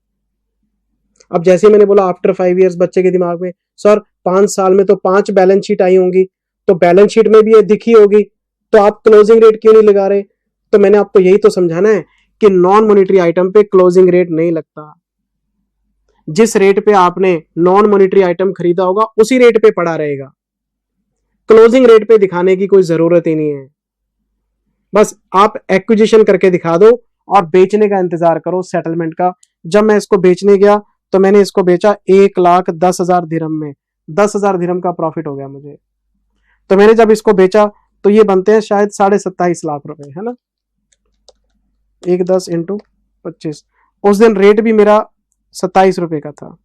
[SPEAKER 1] अब जैसे मैंने बोला आफ्टर 5 ईयर्स, बच्चे के दिमाग में सर 5 साल में तो 5 बैलेंस शीट आई होंगी, तो बैलेंस शीट में भी ये दिखी होगी, तो आप क्लोजिंग रेट क्यों नहीं लगा रहे? तो मैंने आपको यही तो समझाना है कि नॉन मॉनेटरी आइटम पे क्लोजिंग रेट नहीं लगता। जिस रेट पे आपने नॉन मॉनेटरी आइटम खरीदा होगा उसी रेट पे पड़ा रहेगा, क्लोजिंग रेट पे दिखाने की कोई जरूरत ही नहीं है। बस आप एक्विजिशन करके दिखा दो और बेचने का इंतजार करो, सेटलमेंट का। जब मैं इसको बेचने गया तो मैंने इसको बेचा 1,10,000 दिरहम में, 10,000 दिरहम का प्रॉफिट हो गया मुझे। तो मैंने जब इसको बेचा तो ये बनते हैं शायद 27.5 लाख रुपए, है ना। 1,10 इंटू 25, उस दिन रेट भी मेरा 27 रुपए का था,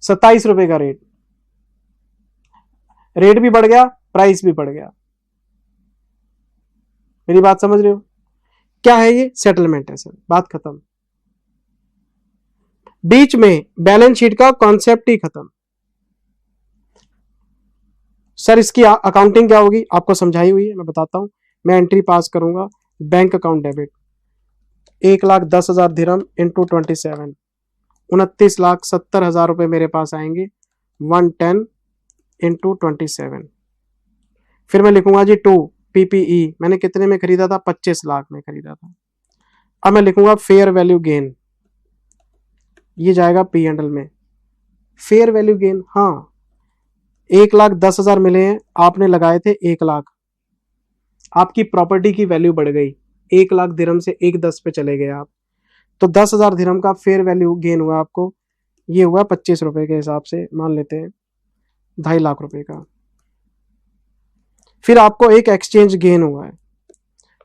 [SPEAKER 1] 27 रुपए का रेट। रेट भी बढ़ गया, प्राइस भी बढ़ गया। मेरी बात समझ रहे हो? क्या है ये? सेटलमेंट है सर, बात खत्म। बीच में बैलेंस शीट का कॉन्सेप्ट ही खत्म। सर इसकी अकाउंटिंग क्या होगी आपको समझाई हुई है, मैं बताता हूं। मैं एंट्री पास करूंगा, बैंक अकाउंट डेबिट 1,10,000 दिरहम इंटू 27, 29,70,000 रुपए मेरे पास आएंगे, 110 इंटू 27। फिर मैं लिखूंगा जी 2 पीपीई, मैंने कितने में खरीदा था? 25 लाख में खरीदा था। अब मैं लिखूंगा फेयर वैल्यू गेन, ये जाएगा पी एंडल में। फेयर वैल्यू गेन, हाँ 1,10,000 मिले हैं, आपने लगाए थे 1 लाख, आपकी प्रॉपर्टी की वैल्यू बढ़ गई, 1 लाख दिरहम से 1,10 पे चले गए आप, तो 10,000 दिरहम का फेयर वैल्यू गेन हुआ आपको। ये हुआ 25 रुपए के हिसाब से, मान लेते हैं 2.5 लाख रुपए का। फिर आपको एक एक्सचेंज गेन हुआ है।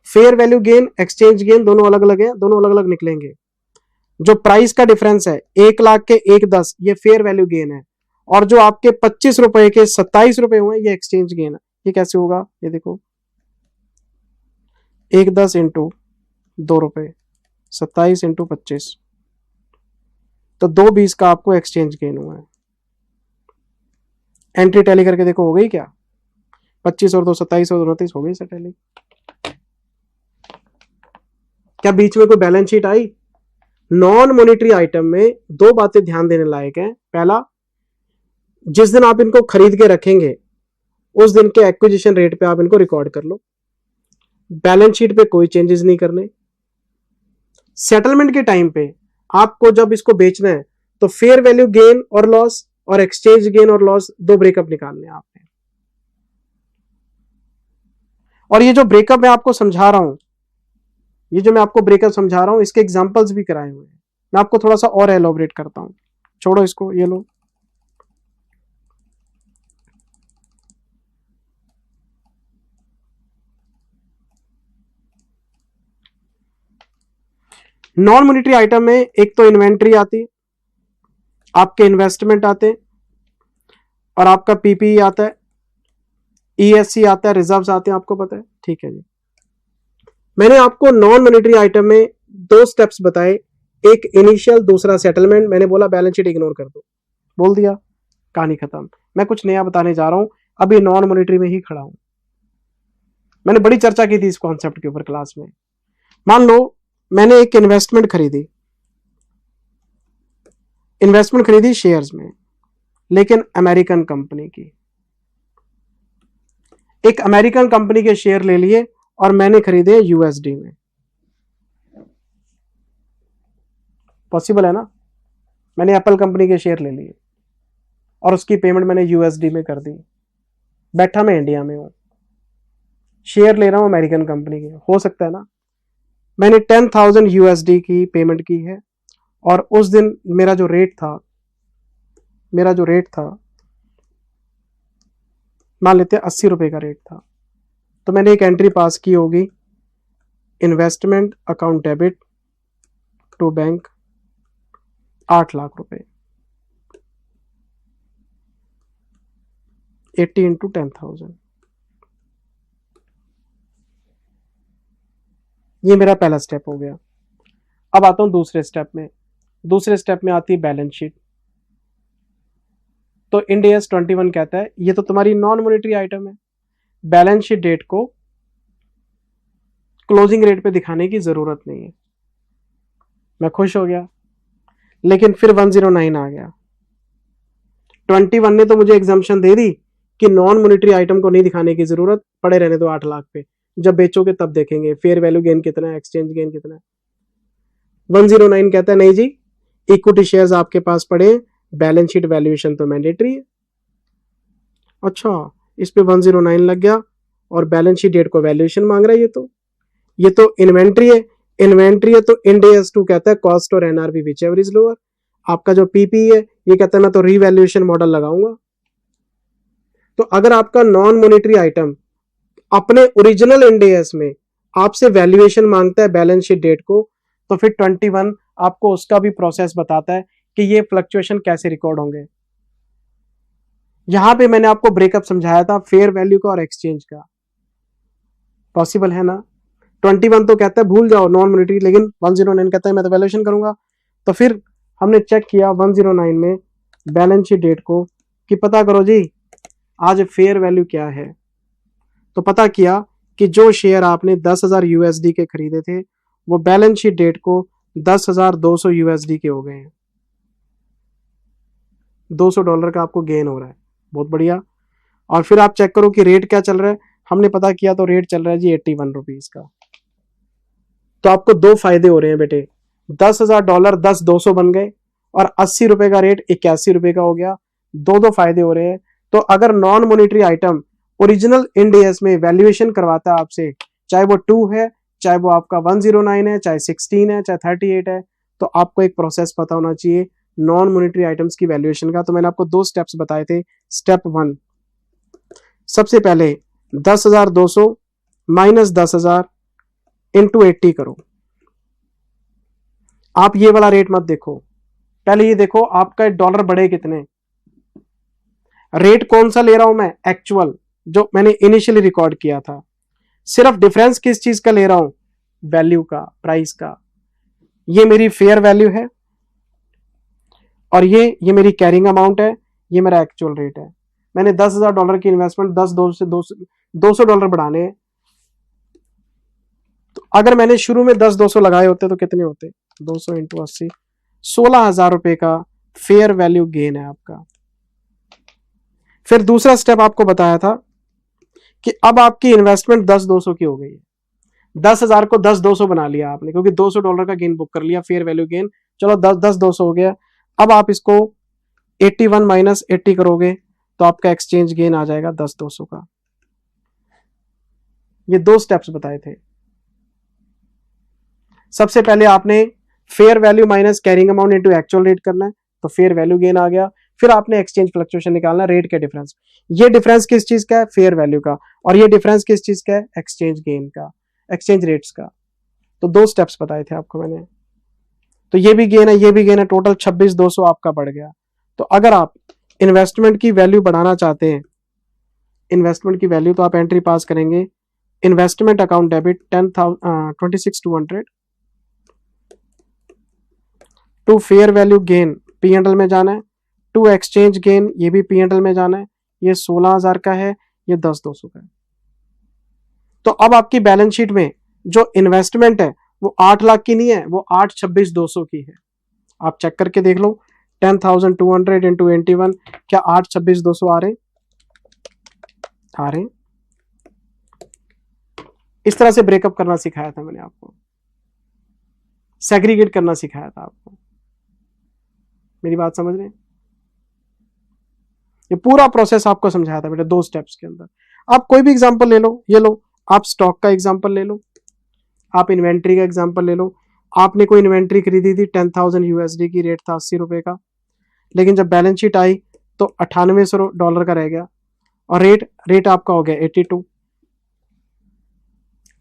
[SPEAKER 1] Fair value gain, exchange gain दोनों अलग अलग है, दोनों अलग अलग निकलेंगे। जो प्राइस का डिफरेंस है 1 लाख के 1,10, ये फेयर वैल्यू गेन है, और जो आपके 25 रुपए के 27 रुपए हुए ये एक्सचेंज गेन है। ये कैसे होगा? ये देखो 1,10 इंटू 2 रुपए, 27 इंटू 25, तो 2,20 का आपको एक्सचेंज गेन हुआ है। एंट्री टैली करके देखो हो गई क्या? 25 और 2 27 और 29 हो गई सर टैली। क्या बीच में कोई बैलेंस शीट आई? नॉन मॉनेटरी आइटम में 2 बातें ध्यान देने लायक हैं। पहला, जिस दिन आप इनको खरीद के रखेंगे उस दिन के एक्विजिशन रेट पे आप इनको रिकॉर्ड कर लो, बैलेंस शीट पे कोई चेंजेस नहीं करने। सेटलमेंट के टाइम पे आपको जब इसको बेचना है तो फेयर वैल्यू गेन और लॉस और एक्सचेंज गेन और लॉस 2 ब्रेकअप निकालने हैं आपने। और ये जो ब्रेकअप मैं आपको समझा रहा हूं, ये जो मैं आपको ब्रेकअप समझा रहा हूं, इसके एग्जांपल्स भी कराए हुए हैं। मैं आपको थोड़ा सा और एलोबरेट करता हूं, छोड़ो इसको, ये लो। नॉन मॉनेटरी आइटम में एक तो इन्वेंट्री आती, आपके इन्वेस्टमेंट आते, और आपका पीपीई आता है, ईएससी आता है, रिजर्व्स आते हैं, आपको पता है, ठीक है जी। मैंने आपको नॉन मॉनेटरी आइटम में 2 स्टेप्स बताए, एक इनिशियल, दूसरा सेटलमेंट। मैंने बोला बैलेंस शीट इग्नोर कर दो, बोल दिया, कहानी खत्म। मैं कुछ नया बताने जा रहा हूं, अभी नॉन मॉनेटरी में ही खड़ा हूं। मैंने बड़ी चर्चा की थी इस कॉन्सेप्ट के ऊपर क्लास में। मान लो मैंने एक इन्वेस्टमेंट खरीदी शेयर्स में, लेकिन अमेरिकन कंपनी की। एक अमेरिकन कंपनी के शेयर ले लिए और मैंने खरीदे यूएसडी में। पॉसिबल है ना? मैंने एप्पल कंपनी के शेयर ले लिए और उसकी पेमेंट मैंने यूएसडी में कर दी। बैठा मैं इंडिया में हूं, शेयर ले रहा हूं अमेरिकन कंपनी के, हो सकता है ना? मैंने 10,000 यूएसडी की पेमेंट की है और उस दिन मेरा जो रेट था मान लेते हैं 80 रुपए का रेट था। तो मैंने एक एंट्री पास की होगी, investment account debit to bank 8 lakh रुपए, 80 इंटू 10,000। ये मेरा पहला स्टेप हो गया। अब आता हूं दूसरे स्टेप में। दूसरे स्टेप में आती है बैलेंस शीट। तो इंड AS 21 कहता है ये तो तुम्हारी नॉन मॉनेटरी आइटम है, बैलेंस शीट डेट को क्लोजिंग रेट पे दिखाने की जरूरत नहीं है। मैं खुश हो गया, लेकिन फिर 109 आ गया। 21 ने तो मुझे एग्जाम्पशन दे दी कि नॉन मॉनेटरी आइटम को नहीं दिखाने की जरूरत, पड़े रहने दो 8 लाख पे, जब बेचोगे तब देखेंगे फेयर वैल्यू गेन कितना है, एक्सचेंज गेन कितना है। 109 कहता है नहीं जी, इक्विटी शेयर्स आपके पास पड़े, बैलेंस शीट वैल्यूएशन तो मैंडेटरी है। अच्छा, इस पे 109 लग गया और बैलेंस शीट डेट को वैल्यूएशन मांग रहा है। ये तो इन्वेंट्री है, तो इंड AS 2 कहता है कॉस्ट और NRV which ever is lower. आपका जो पीपी है ये कहता है मैं तो रीवैल्यूएशन मॉडल लगाऊंगा। तो अगर आपका नॉन मॉनेटरी आइटम अपने ओरिजिनल इंड AS में आपसे वैल्यूएशन मांगता है बैलेंस शीट डेट को, तो फिर 21 आपको उसका भी प्रोसेस बताता है कि ये फ्लक्चुएशन कैसे रिकॉर्ड होंगे। यहां पे मैंने आपको ब्रेकअप समझाया था फेयर वैल्यू का और एक्सचेंज का। पॉसिबल है ना? 21 तो कहता है भूल जाओ नॉन मॉनेटरी, लेकिन 109 कहता है मैं तो वैल्यूएशन करूंगा। तो फिर हमने चेक किया 109 में बैलेंस शीट डेट को कि पता करो जी आज फेयर वैल्यू क्या है। तो पता किया कि जो शेयर आपने 10,000 यूएसडी के खरीदे थे वो बैलेंस शीट डेट को 10,200 यूएसडी के हो गए हैं। $200 का आपको गेन हो रहा है, बहुत बढ़िया। और फिर आप चेक करो कि रेट क्या चल रहा है। हमने पता किया तो रेट चल रहा है जी 81 रुपीज का। तो आपको 2 फायदे हो रहे हैं बेटे, $10,000 10,200 बन गए और 80 रुपए का रेट 81 रुपए का हो गया। दो फायदे हो रहे हैं। तो अगर non monetary item original Ind AS में वैल्यूएशन करवाता है आपसे, चाहे वो 2 है, चाहे वो आपका 109 है, चाहे 16 है, चाहे 38 है, तो आपको एक प्रोसेस पता होना चाहिए नॉन मॉनेटरी आइटम्स की वैल्यूएशन का। तो मैंने आपको 2 स्टेप्स बताए थे। स्टेप 1, सबसे पहले 10,200 माइनस 10,000 इंटू 80 करो। आप ये वाला रेट मत देखो, पहले ये देखो आपका डॉलर बढ़े कितने। रेट कौन सा ले रहा हूं मैं? एक्चुअल, जो मैंने इनिशियली रिकॉर्ड किया था। सिर्फ डिफरेंस किस चीज का ले रहा हूं? वैल्यू का, प्राइस का। ये मेरी फेयर वैल्यू है और ये मेरी कैरिंग अमाउंट है, ये मेरा एक्चुअल रेट है। मैंने $10,000 की इन्वेस्टमेंट 200 डॉलर बढ़ाने हैं। तो अगर मैंने शुरू में 10,200 लगाए होते तो कितने होते? 200 इंटू 80, 16,000 रुपए का फेयर वैल्यू गेन है आपका। फिर दूसरा स्टेप आपको बताया था कि अब आपकी इन्वेस्टमेंट 10,200 की हो गई है। 10,000 को 10,200 बना लिया आपने, क्योंकि $200 का गेन बुक कर लिया, फेयर वैल्यू गेन। चलो 10,200 हो गया। अब आप इसको 81 माइनस 80 करोगे तो आपका एक्सचेंज गेन आ जाएगा 10,200 का। ये 2 स्टेप्स बताए थे। सबसे पहले आपने fair value minus carrying amount into actual rate करना है, तो फेयर वैल्यू गेन आ गया। फिर आपने एक्सचेंज फ्लक्चुएशन निकालना, रेट के डिफरेंस। ये डिफरेंस किस चीज का है? फेयर वैल्यू का। और ये डिफरेंस किस चीज का है? एक्सचेंज गेन का, एक्सचेंज रेट्स का। तो 2 स्टेप्स बताए थे आपको मैंने। तो ये भी गेन है, ये भी गेन है, टोटल 26,200 आपका बढ़ गया। तो अगर आप इन्वेस्टमेंट की वैल्यू बढ़ाना चाहते हैं, इन्वेस्टमेंट की वैल्यू, तो आप एंट्री पास करेंगे investment account debit 26,200 to fair value gain P&L में जाना है, टू एक्सचेंज गेन ये भी P&L में जाना है, ये 16,000 का है, ये 10,200 का है। तो अब आपकी बैलेंस शीट में जो इन्वेस्टमेंट है वो 8 लाख की नहीं है, वो 8,26,200 की है। आप चेक करके देख लो 10,200 इंटू 81, क्या 8,26,200 आ रहे हैं? आ रहे हैं। इस तरह से ब्रेकअप करना सिखाया था मैंने आपको, सेग्रीगेट करना सिखाया था आपको। मेरी बात समझ रहे हैं? ये पूरा प्रोसेस आपको समझाया था बेटा 2 स्टेप्स के अंदर। आप कोई भी एग्जांपल ले लो, ये लो आप स्टॉक का एग्जांपल ले लो, आप इन्वेंट्री का एग्जांपल ले लो। आपने कोई इन्वेंट्री खरीदी थी 10,000 USD की, रेट था 80 रुपए का, लेकिन जब बैलेंस शीट आई तो $9800 का रह गया और रेट आपका हो गया 82।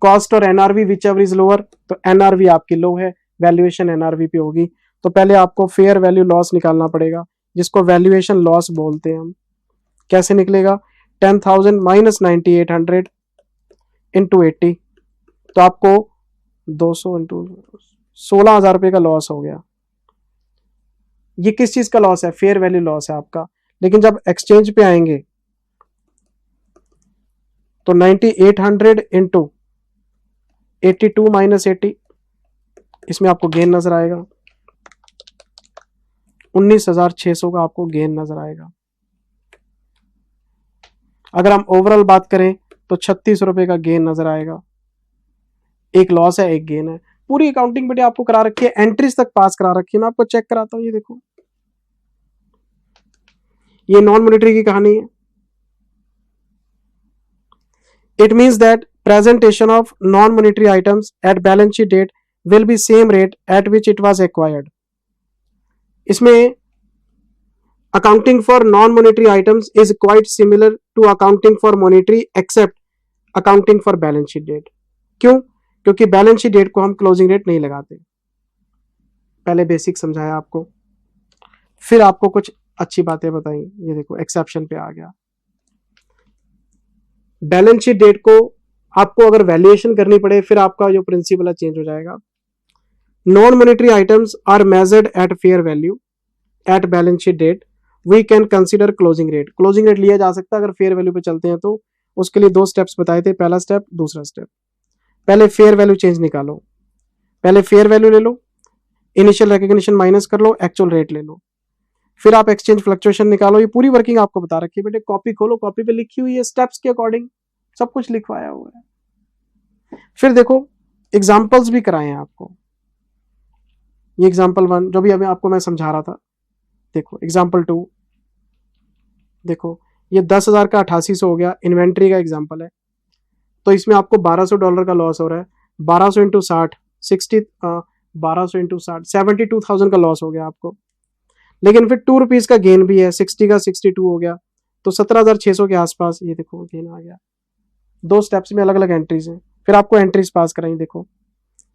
[SPEAKER 1] कॉस्ट और NRV which ever is lower, तो एनआरवी आपकी लो है, वैल्यूएशन एनआरवी पे होगी, तो पहले आपको फेयर वैल्यू लॉस निकालना पड़ेगा, जिसको वैल्यूएशन लॉस बोलते हैं हम। कैसे निकलेगा? 10,000 माइनस 9800 इंटू 80, तो आपको 200 इंटू 16,000 रुपए का लॉस हो गया। ये किस चीज का लॉस है? फेयर वैल्यू लॉस है आपका। लेकिन जब एक्सचेंज पे आएंगे तो 9800 इंटू 82 माइनस 80, इसमें आपको गेन नजर आएगा 19,600 का आपको गेन नजर आएगा। अगर हम ओवरऑल बात करें तो 36 रुपए का गेन नजर आएगा। एक लॉस है, एक गेन है। पूरी अकाउंटिंग बेटे आपको करा रखी है, एंट्रीज तक पास करा रखी है। मैं आपको चेक कराता हूं, ये देखो, ये नॉन मॉनिटरी की कहानी है। It means that presentation of non-monetary items at balance sheet date will be same rate at which it was acquired. इसमें accounting for non-monetary items is quite similar to accounting for monetary except accounting for balance sheet date. क्यों? क्योंकि balance sheet date को हम closing date नहीं लगाते। पहले basic समझाया आपको, फिर आपको कुछ अच्छी बातें बताई। ये देखो एक्सेप्शन पे आ गया। बैलेंस शीट डेट को आपको अगर वैल्यूएशन करनी पड़े, फिर आपका जो प्रिंसिपल है चेंज हो जाएगा। Non monetary items are measured at fair value at balance sheet date, we can consider closing rate. Closing rate लिया जा सकता है अगर फेयर वैल्यू पे चलते हैं तो। उसके लिए 2 स्टेप्स बताए थे, पहला स्टेप, दूसरा स्टेप। पहले फेयर वैल्यू चेंज निकालो, पहले फेयर वैल्यू ले लो, इनिशियल रिकॉग्निशन माइनस कर लो, एक्चुअल रेट ले लो, फिर आप एक्सचेंज फ्लक्चुएशन निकालो। ये पूरी वर्किंग आपको बता रखी है बेटे। कॉपी खोलो, कॉपी पे लिखी हुई है स्टेप्स के अकॉर्डिंग, सब कुछ लिखवाया हुआ है। फिर देखो एग्जांपल्स भी कराए हैं आपको। ये एग्जांपल 1 जो भी अभी आपको मैं समझा रहा था, देखो एग्जांपल 2, देखो ये 10,000 का 8800 हो गया, इन्वेंट्री का एग्जांपल है। तो इसमें आपको $1,200 का लॉस हो रहा है। 1200 इंटू 60, 1200 इंटू 60, 72,000 का लॉस हो गया आपको। लेकिन फिर 2 रुपीज का गेन भी है, 60 का 62 हो गया, तो 17,600 के आसपास ये देखो गेन आ गया। 2 स्टेप्स में अलग अलग एंट्रीज हैं, फिर आपको एंट्रीज पास कराई। देखो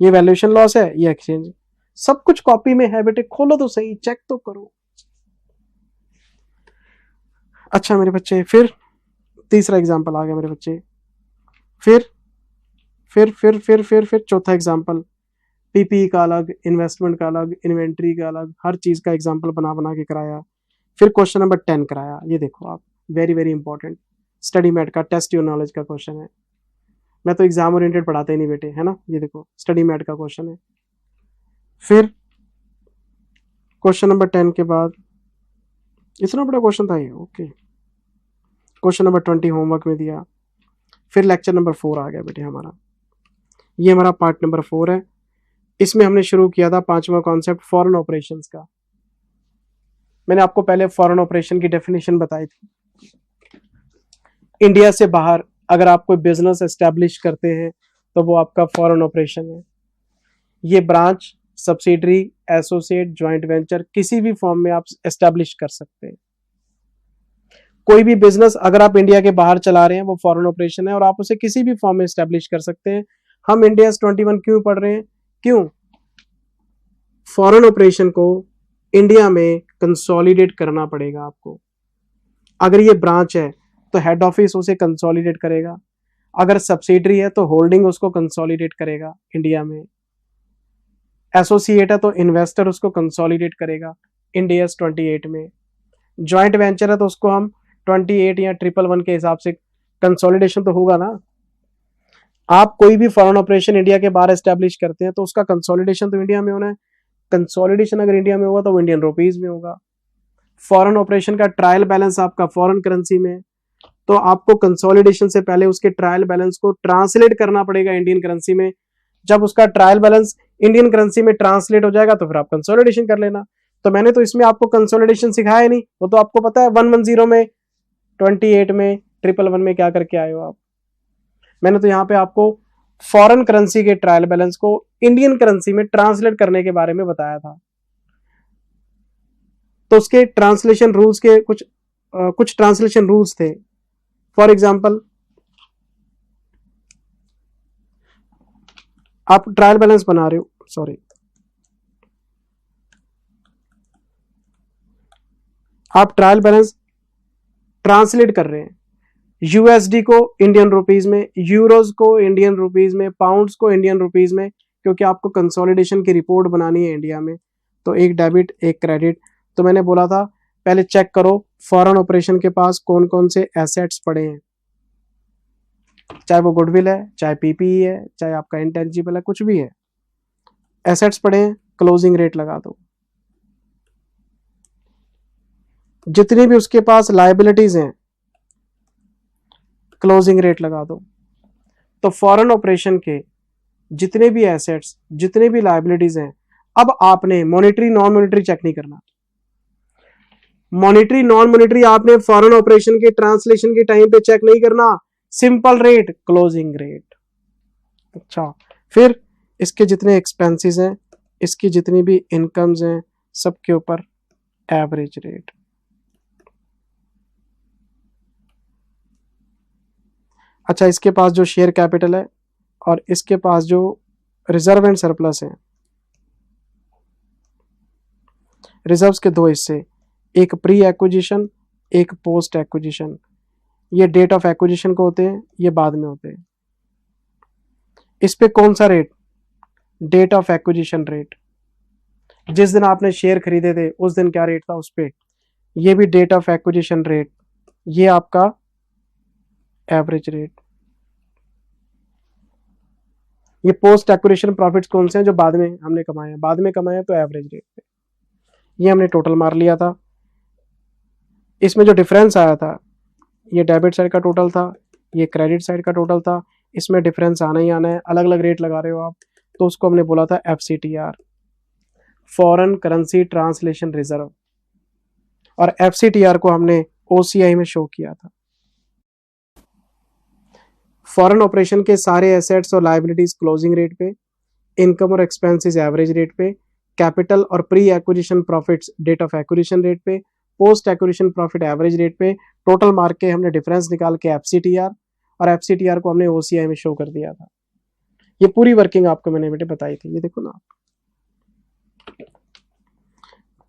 [SPEAKER 1] ये वैल्यूएशन लॉस है, ये एक्सचेंज, सब कुछ कॉपी में है बेटे। खोलो तो सही, चेक तो करो। अच्छा मेरे बच्चे, फिर तीसरा एग्जांपल आ गया मेरे बच्चे। फिर चौथा एग्जांपल, पीपी का अलग, इन्वेस्टमेंट का अलग, इन्वेंट्री का अलग, हर चीज का एग्जांपल बना बना के कराया। फिर क्वेश्चन नंबर 10 कराया। ये देखो आप, very very important, study mat का, टेस्ट योर नॉलेज का क्वेश्चन है। मैं तो एग्जाम ओरिएंटेड पढ़ाते ही नहीं बेटे, है ना। ये देखो स्टडी मैट का क्वेश्चन है। फिर क्वेश्चन नंबर 10 के बाद इतना बड़ा क्वेश्चन था ये, ओके। क्वेश्चन नंबर 20 होमवर्क में दिया। फिर लेक्चर नंबर 4 आ गया बेटे हमारा। ये हमारा पार्ट नंबर 4 है। इसमें हमने शुरू किया था 5वां कॉन्सेप्ट फॉरेन ऑपरेशंस का। मैंने आपको पहले फॉरेन ऑपरेशन की डेफिनेशन बताई थी। इंडिया से बाहर अगर आप कोई बिजनेस एस्टेब्लिश करते हैं तो वो आपका फॉरेन ऑपरेशन है। ये branch, subsidiary, associate, joint venture किसी भी फॉर्म में आप एस्टेब्लिश कर सकते हैं। कोई भी बिजनेस अगर आप इंडिया के बाहर चला रहे हैं वो फॉरेन ऑपरेशन है, और आप उसे किसी भी फॉर्म में एस्टेब्लिश कर सकते हैं। हम इंडिया 21 क्यों पढ़ रहे हैं? क्यों? फॉरेन ऑपरेशन को इंडिया में कंसोलिडेट करना पड़ेगा आपको। अगर ये ब्रांच है तो हेड ऑफिस उसे कंसोलिडेट करेगा, अगर सब्सिडरी है तो होल्डिंग उसको कंसोलिडेट करेगा इंडिया में, एसोसिएट है तो इन्वेस्टर उसको कंसोलिडेट करेगा इंडियस 28 में, ज्वाइंट वेंचर है तो उसको हम 28 या 111 के हिसाब से कंसोलिडेशन तो होगा ना। आप कोई भी फॉरेन ऑपरेशन इंडिया के बाहर एस्टेब्लिश करते हैं तो उसका कंसोलिडेशन तो इंडिया में होना है। कंसोलिडेशन अगर इंडिया में होगा तो वो इंडियन रुपीज में होगा। फॉरेन ऑपरेशन का ट्रायल बैलेंस आपका फॉरेन करेंसी में, तो आपको कंसोलिडेशन से पहले उसके ट्रायल बैलेंस को ट्रांसलेट करना पड़ेगा इंडियन करेंसी में। जब उसका ट्रायल बैलेंस इंडियन करेंसी में ट्रांसलेट हो जाएगा तो फिर आप कंसोलिडेशन कर लेना। तो मैंने तो इसमें आपको कंसोलिडेशन सिखाया नहीं, वो तो आपको पता है 110 में, 28 में, 111 में क्या करके आए हो आप। मैंने तो यहाँ पे आपको फॉरेन करेंसी के ट्रायल बैलेंस को इंडियन करेंसी में ट्रांसलेट करने के बारे में बताया था। तो उसके ट्रांसलेशन रूल्स के कुछ ट्रांसलेशन रूल्स थे। फॉर एग्जाम्पल, आप ट्रायल बैलेंस बना रहे हो, सॉरी, आप ट्रायल बैलेंस ट्रांसलेट कर रहे हैं यूएसडी को इंडियन रुपीज में, यूरोज को इंडियन रुपीज में, पाउंड्स को इंडियन रुपीज में, क्योंकि आपको कंसोलिडेशन की रिपोर्ट बनानी है इंडिया में। तो एक डेबिट एक क्रेडिट। तो मैंने बोला था पहले चेक करो फॉरेन ऑपरेशन के पास कौन कौन से एसेट्स पड़े हैं, चाहे वो गुडविल है, चाहे पीपीई है, चाहे आपका इंटेंजिबल है, कुछ भी है, एसेट्स पड़े हैं, क्लोजिंग रेट लगा दो। जितनी भी उसके पास लायबिलिटीज हैं, क्लोजिंग रेट लगा दो। तो फॉरेन ऑपरेशन के जितने भी एसेट्स, जितने भी लायबिलिटीज हैं, अब आपने मॉनिटरी नॉन मॉनिटरी चेक नहीं करना। मॉनिटरी नॉन मॉनिटरी आपने फॉरेन ऑपरेशन के ट्रांसलेशन के टाइम पे चेक नहीं करना, सिंपल रेट, क्लोजिंग रेट। अच्छा, फिर इसके जितने एक्सपेंसेस हैं, इसकी जितनी भी इनकम्स हैं, सबके ऊपर एवरेज रेट। अच्छा, इसके पास जो शेयर कैपिटल है और इसके पास जो रिजर्व एंड सरप्लस है, रिजर्व्स के दो हिस्से, एक प्री एक्विजिशन, एक पोस्ट एक्विजिशन। ये डेट ऑफ एक्विजिशन को होते हैं, ये बाद में होते हैं। इस पे कौन सा rate? Date of acquisition rate. जिस दिन आपने शेयर खरीदे थे उस दिन क्या रेट था उस पे, ये भी डेट ऑफ एक्विजिशन रेट। ये आपका एवरेज रेट। ये पोस्ट एक्विजिशन प्रॉफिट्स कौन से हैं? जो बाद में हमने कमाए हैं, बाद में कमाए हैं तो एवरेज रेट पे। ये हमने टोटल मार लिया था। इसमें जो डिफरेंस आया था, ये डेबिट साइड का टोटल था, ये क्रेडिट साइड का टोटल था। इसमें डिफरेंस आना ही आना है, अलग अलग रेट लगा रहे हो आप, तो उसको हमने बोला था FCTR, foreign currency translation reserve, और FCTR को हमने OCI में शो किया था। फॉरेन ऑपरेशन के सारे एसेट्स और लायबिलिटीज क्लोजिंग रेट पे, इनकम और एक्सपेंसेस एवरेज रेट पे, कैपिटल और pre acquisition profits date of acquisition rate पे, post acquisition profit average rate पे, टोटल मार के हमने डिफरेंस निकाल के FCTR, और FCTR को हमने OCI में शो कर दिया था। ये पूरी वर्किंग आपको मैंने बेटे बताई थी। ये देखो ना,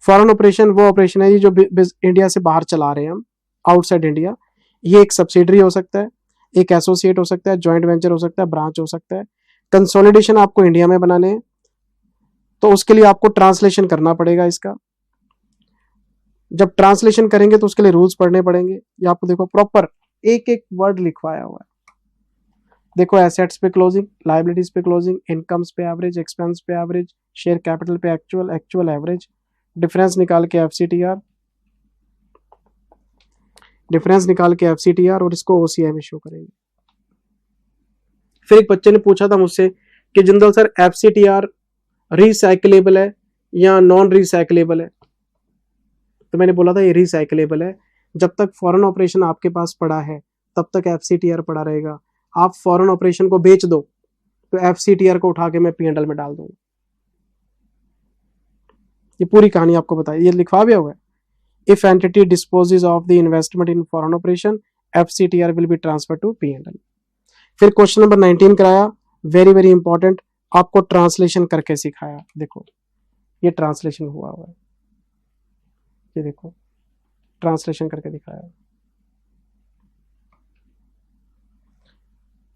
[SPEAKER 1] फॉरेन ऑपरेशन वो ऑपरेशन है जो इंडिया से बाहर चला रहे हैं हम, आउटसाइड इंडिया। ये एक सब्सिडरी हो सकता है, एक एसोसिएट हो सकता है, ज्वाइंट वेंचर हो सकता है, ब्रांच हो सकता है। कंसोलिडेशन आपको इंडिया में बनाने हैं तो उसके लिए आपको ट्रांसलेशन करना पड़ेगा इसका। जब ट्रांसलेशन करेंगे तो उसके लिए रूल्स पढ़ने पड़ेंगे। ये आपको देखो प्रॉपर एक एक वर्ड लिखवाया हुआ है। देखो, एसेट्स पे क्लोजिंग, लायबिलिटीज पे क्लोजिंग, इनकम्स पे एवरेज, एक्सपेंस पे एवरेज, शेयर कैपिटल पे एक्चुअल, एक्चुअल एवरेज, डिफरेंस निकाल के FCTR, डिफरेंस निकाल के FCTR, और इसको OCI में शो करेंगे। फिर एक बच्चे ने पूछा था मुझसे कि जिंदल सर FCTR रिसाइकलेबल है या नॉन रिसाइकलेबल है? तो मैंने बोला था ये रिसाइकलेबल है। जब तक फॉरेन ऑपरेशन आपके पास पड़ा है तब तक FCTR पड़ा रहेगा। आप फॉरेन ऑपरेशन को बेच दो तो FCTR को उठा के मैं P&L में डाल दूंगा। ये पूरी कहानी आपको बताई, ये लिखवा भी हुआ है। If entity disposes of the investment in foreign operation, FCTR will be transfer to P&L। फिर क्वेश्चन नंबर 19 कराया, वेरी वेरी इंपॉर्टेंट, आपको ट्रांसलेशन करके सिखाया। देखो ये ट्रांसलेशन हुआ है, ये देखो ट्रांसलेशन करके दिखाया।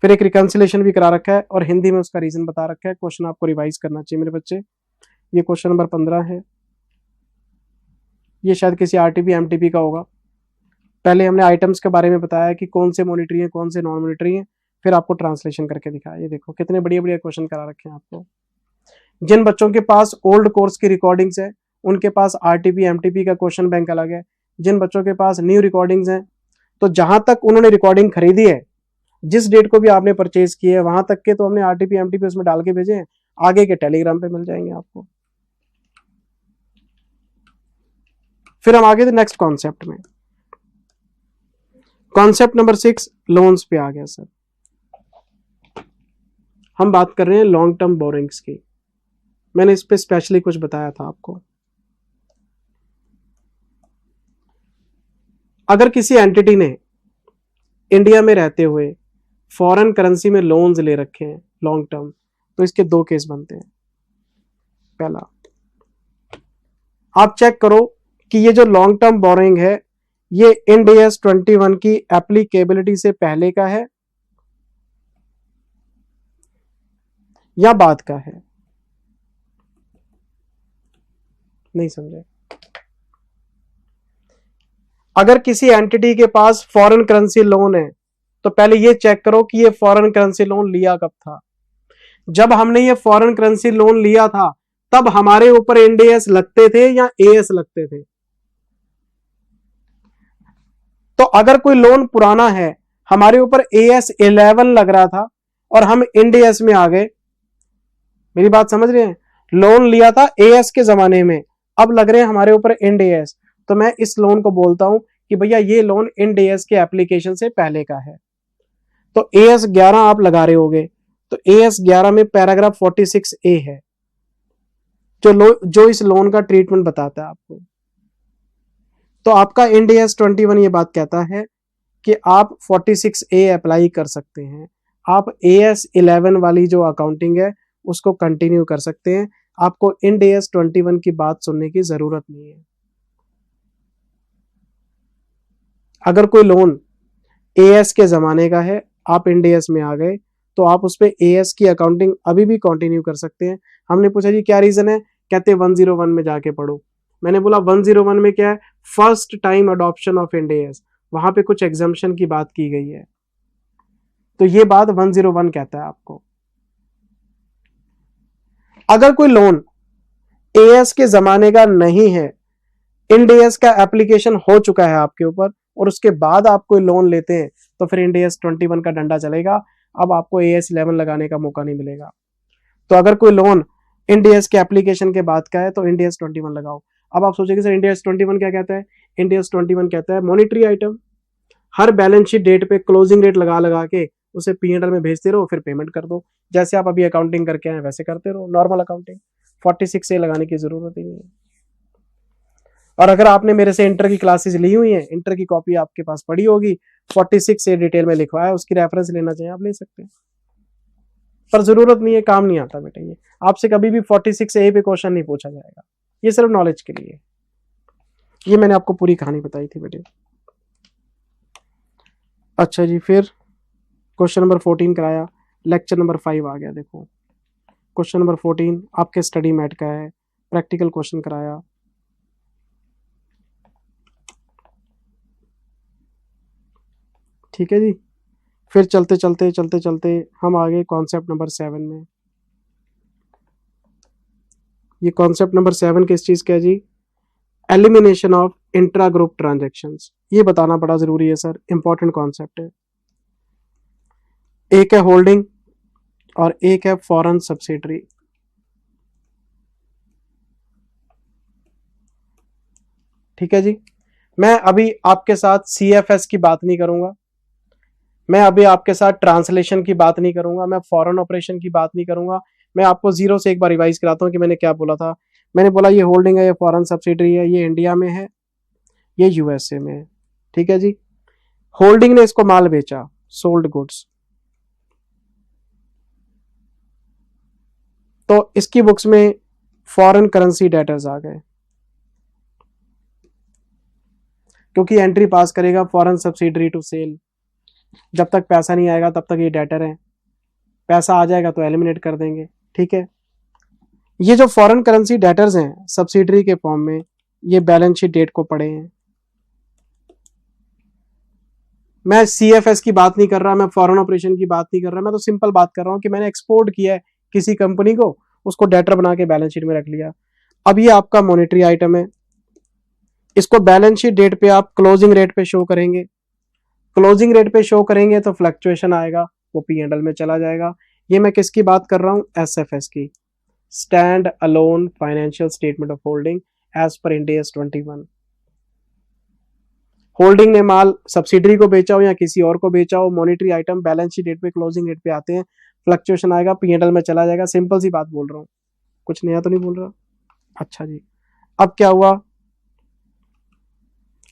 [SPEAKER 1] फिर एक रिकंसिलेशन भी करा रखा है और हिंदी में उसका रीजन बता रखा है। क्वेश्चन आपको रिवाइज करना चाहिए मेरे बच्चे। ये क्वेश्चन नंबर 15 है, ये शायद किसी आरटीपी एमटीपी का होगा। पहले हमने आइटम्स के बारे में बताया कि कौन से मॉनिटरी हैं कौन से नॉन मॉनिटरी हैं, फिर आपको ट्रांसलेशन करके दिखाया। ये देखो कितने बढ़िया बढ़िया क्वेश्चन करा रखे हैं आपको। जिन बच्चों के पास ओल्ड कोर्स की रिकॉर्डिंग्स है उनके पास आरटीपी एमटीपी का क्वेश्चन बैंक अलग है। जिन बच्चों के पास न्यू रिकॉर्डिंग्स हैं, तो जहां तक उन्होंने रिकॉर्डिंग खरीदी है, जिस डेट को भी आपने परचेज किए है वहां तक के तो हमने आरटीपी एमटीपी उसमें डाल के भेजे हैं, आगे के टेलीग्राम पे मिल जाएंगे आपको। फिर हम आगे थे नेक्स्ट कॉन्सेप्ट में। कॉन्सेप्ट नंबर 6 लोन्स पे आ गया सर। हम बात कर रहे हैं लॉन्ग टर्म बोरिंग्स की। मैंने इस पे स्पेशली कुछ बताया था आपको। अगर किसी एंटिटी ने इंडिया में रहते हुए फॉरेन करेंसी में लोन्स ले रखे हैं लॉन्ग टर्म, तो इसके दो केस बनते हैं। पहला, आप चेक करो कि ये जो लॉन्ग टर्म बोरिंग है ये इंड AS 21 की एप्लीकेबिलिटी से पहले का है या बाद का है। नहीं समझे? अगर किसी एंटिटी के पास फॉरेन करेंसी लोन है तो पहले ये चेक करो कि ये फॉरेन करेंसी लोन लिया कब था। जब हमने ये फॉरेन करेंसी लोन लिया था तब हमारे ऊपर इंड AS लगते थे या AS लगते थे। तो अगर कोई लोन पुराना है, हमारे ऊपर AS 11 लग रहा था और हम इंड AS में आ गए, मेरी बात समझ रहे हैं? लोन लिया था AS के जमाने में, अब लग रहे हैं हमारे ऊपर इंड AS, तो मैं इस लोन को बोलता हूं कि भैया ये लोन इंड AS के एप्लीकेशन से पहले का है। तो AS 11 आप लगा रहे होगे, तो AS 11 में पैराग्राफ 46A है जो इस लोन का ट्रीटमेंट बताता है आपको। तो आपका इंड AS 21 ये बात कहता है कि आप 46A अप्लाई कर सकते हैं। आप AS 11 वाली जो अकाउंटिंग है उसको कंटिन्यू कर सकते हैं। आपको इंड AS 21 की बात सुनने की जरूरत नहीं है। अगर कोई लोन AS के जमाने का है, आप इंड AS में आ गए, तो आप उस पर AS की अकाउंटिंग अभी भी कंटिन्यू कर सकते हैं। हमने पूछा जी क्या रीजन है, कहते 101 में जाके पढ़ो। मैंने बोला 101 में क्या है, first time adoption of Ind AS, वहां पे कुछ एग्जाम्पशन की बात की गई है, तो ये बात 101 कहता है आपको। अगर कोई लोन AS के जमाने का नहीं है, इंड AS का एप्लीकेशन हो चुका है आपके ऊपर और उसके बाद आप कोई लोन लेते हैं, तो फिर इंड AS 21 का डंडा चलेगा। अब आपको AS 11 लगाने का मौका नहीं मिलेगा। तो अगर कोई लोन इंड AS के एप्लीकेशन के बाद का है तो इंड AS 21 लगाओ। अब आप सोचेंगे सर इंड AS 21 क्या कहता है? इंड AS 21 कहता है मॉनिटरी आइटम हर बैलेंस शीट डेट पे क्लोजिंग रेट लगा लगा के उसे P&L में भेजते रहो, फिर पेमेंट कर दो। जैसे आप अभी अकाउंटिंग करके आए वैसे करते रहो, नॉर्मल अकाउंटिंग। 46A लगाने की जरूरत ही नहीं है। और अगर आपने मेरे से इंटर की क्लासेस ली हुई हैं, इंटर की कॉपी आपके पास पड़ी होगी, 46A डिटेल में लिखवा है, उसकी रेफरेंस लेना चाहिए आप ले सकते हैं, पर जरूरत नहीं है, काम नहीं आता बेटा। ये आपसे कभी भी 46A पे क्वेश्चन नहीं पूछा जाएगा, ये सिर्फ नॉलेज के लिए। ये मैंने आपको पूरी कहानी बताई थी बेटे। अच्छा जी, फिर क्वेश्चन नंबर 14 कराया, लेक्चर नंबर 5 आ गया। देखो क्वेश्चन नंबर 14 आपके स्टडी मैट का है, प्रैक्टिकल क्वेश्चन कराया। ठीक है जी। फिर चलते चलते हम आ गए कॉन्सेप्ट नंबर 7 में। ये कॉन्सेप्ट नंबर 7 किस चीज का है जी? Elimination of intra group transactions. ये बताना बड़ा जरूरी है सर, इंपॉर्टेंट कॉन्सेप्ट है। एक है होल्डिंग और एक है फॉरेन सब्सिडरी। ठीक है जी। मैं अभी आपके साथ CFS की बात नहीं करूंगा, मैं अभी आपके साथ ट्रांसलेशन की बात नहीं करूंगा, मैं फॉरेन ऑपरेशन की बात नहीं करूंगा। मैं आपको जीरो से एक बार रिवाइज कराता हूं कि मैंने क्या बोला था। मैंने बोला ये होल्डिंग है, ये फॉरेन सब्सिडरी है, ये इंडिया में है, ये USA में है। ठीक है जी। होल्डिंग ने इसको माल बेचा, सोल्ड गुड्स, तो इसकी बुक्स में फॉरेन करेंसी डेटर्स आ गए, क्योंकि एंट्री पास करेगा फॉरेन सब्सिडरी टू सेल। जब तक पैसा नहीं आएगा तब तक ये डेटर है, पैसा आ जाएगा तो एलिमिनेट कर देंगे। ठीक है, ये जो फॉरेन करेंसी डेटर्स हैं सब्सिडरी के फॉर्म में, ये बैलेंस शीट डेट को पढ़े हैं। मैं सीएफएस की बात नहीं कर रहा, मैं फॉरेन ऑपरेशन की बात नहीं कर रहा, मैं तो सिंपल बात कर रहा हूं कि मैंने एक्सपोर्ट किया है किसी कंपनी को, उसको डेटर बना के बैलेंस शीट में रख लिया। अब ये आपका मॉनेटरी आइटम है, इसको बैलेंस शीट डेट पे आप क्लोजिंग रेट पे शो करेंगे। क्लोजिंग रेट पे शो करेंगे तो फ्लक्चुएशन आएगा, वो P&L में चला जाएगा। ये मैं किसकी बात कर रहा हूं, एसएफएस की, stand alone financial statement of holding as per Ind AS 21। Holding ने माल सब्सिडरी को बेचा हो या किसी और को बेचा हो, monetary item balance sheet date पे क्लोजिंग रेट पे आते हैं, फ्लक्चुएशन आएगा, P&L में चला जाएगा। सिंपल सी बात बोल रहा हूं, कुछ नया तो नहीं बोल रहा। अच्छा जी, अब क्या हुआ,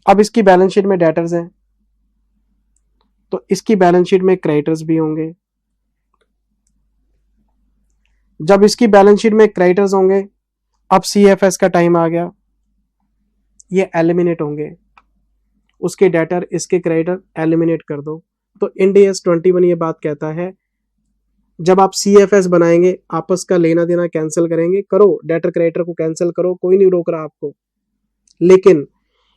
[SPEAKER 1] अब इसकी बैलेंस शीट में डेटर्स हैं तो इसकी बैलेंस शीट में क्रेडिटर्स भी होंगे। जब इसकी बैलेंस शीट में क्रेडिटर्स होंगे, अब सीएफएस का टाइम आ गया, ये एलिमिनेट होंगे, उसके डेटर इसके क्रेडिटर एलिमिनेट कर दो। तो इंड AS 21 ये बात कहता है जब आप सीएफएस बनाएंगे आपस का लेना देना कैंसिल करेंगे, करो, डेटर क्रेडिटर को कैंसिल करो, कोई नहीं रोक रहा आपको। लेकिन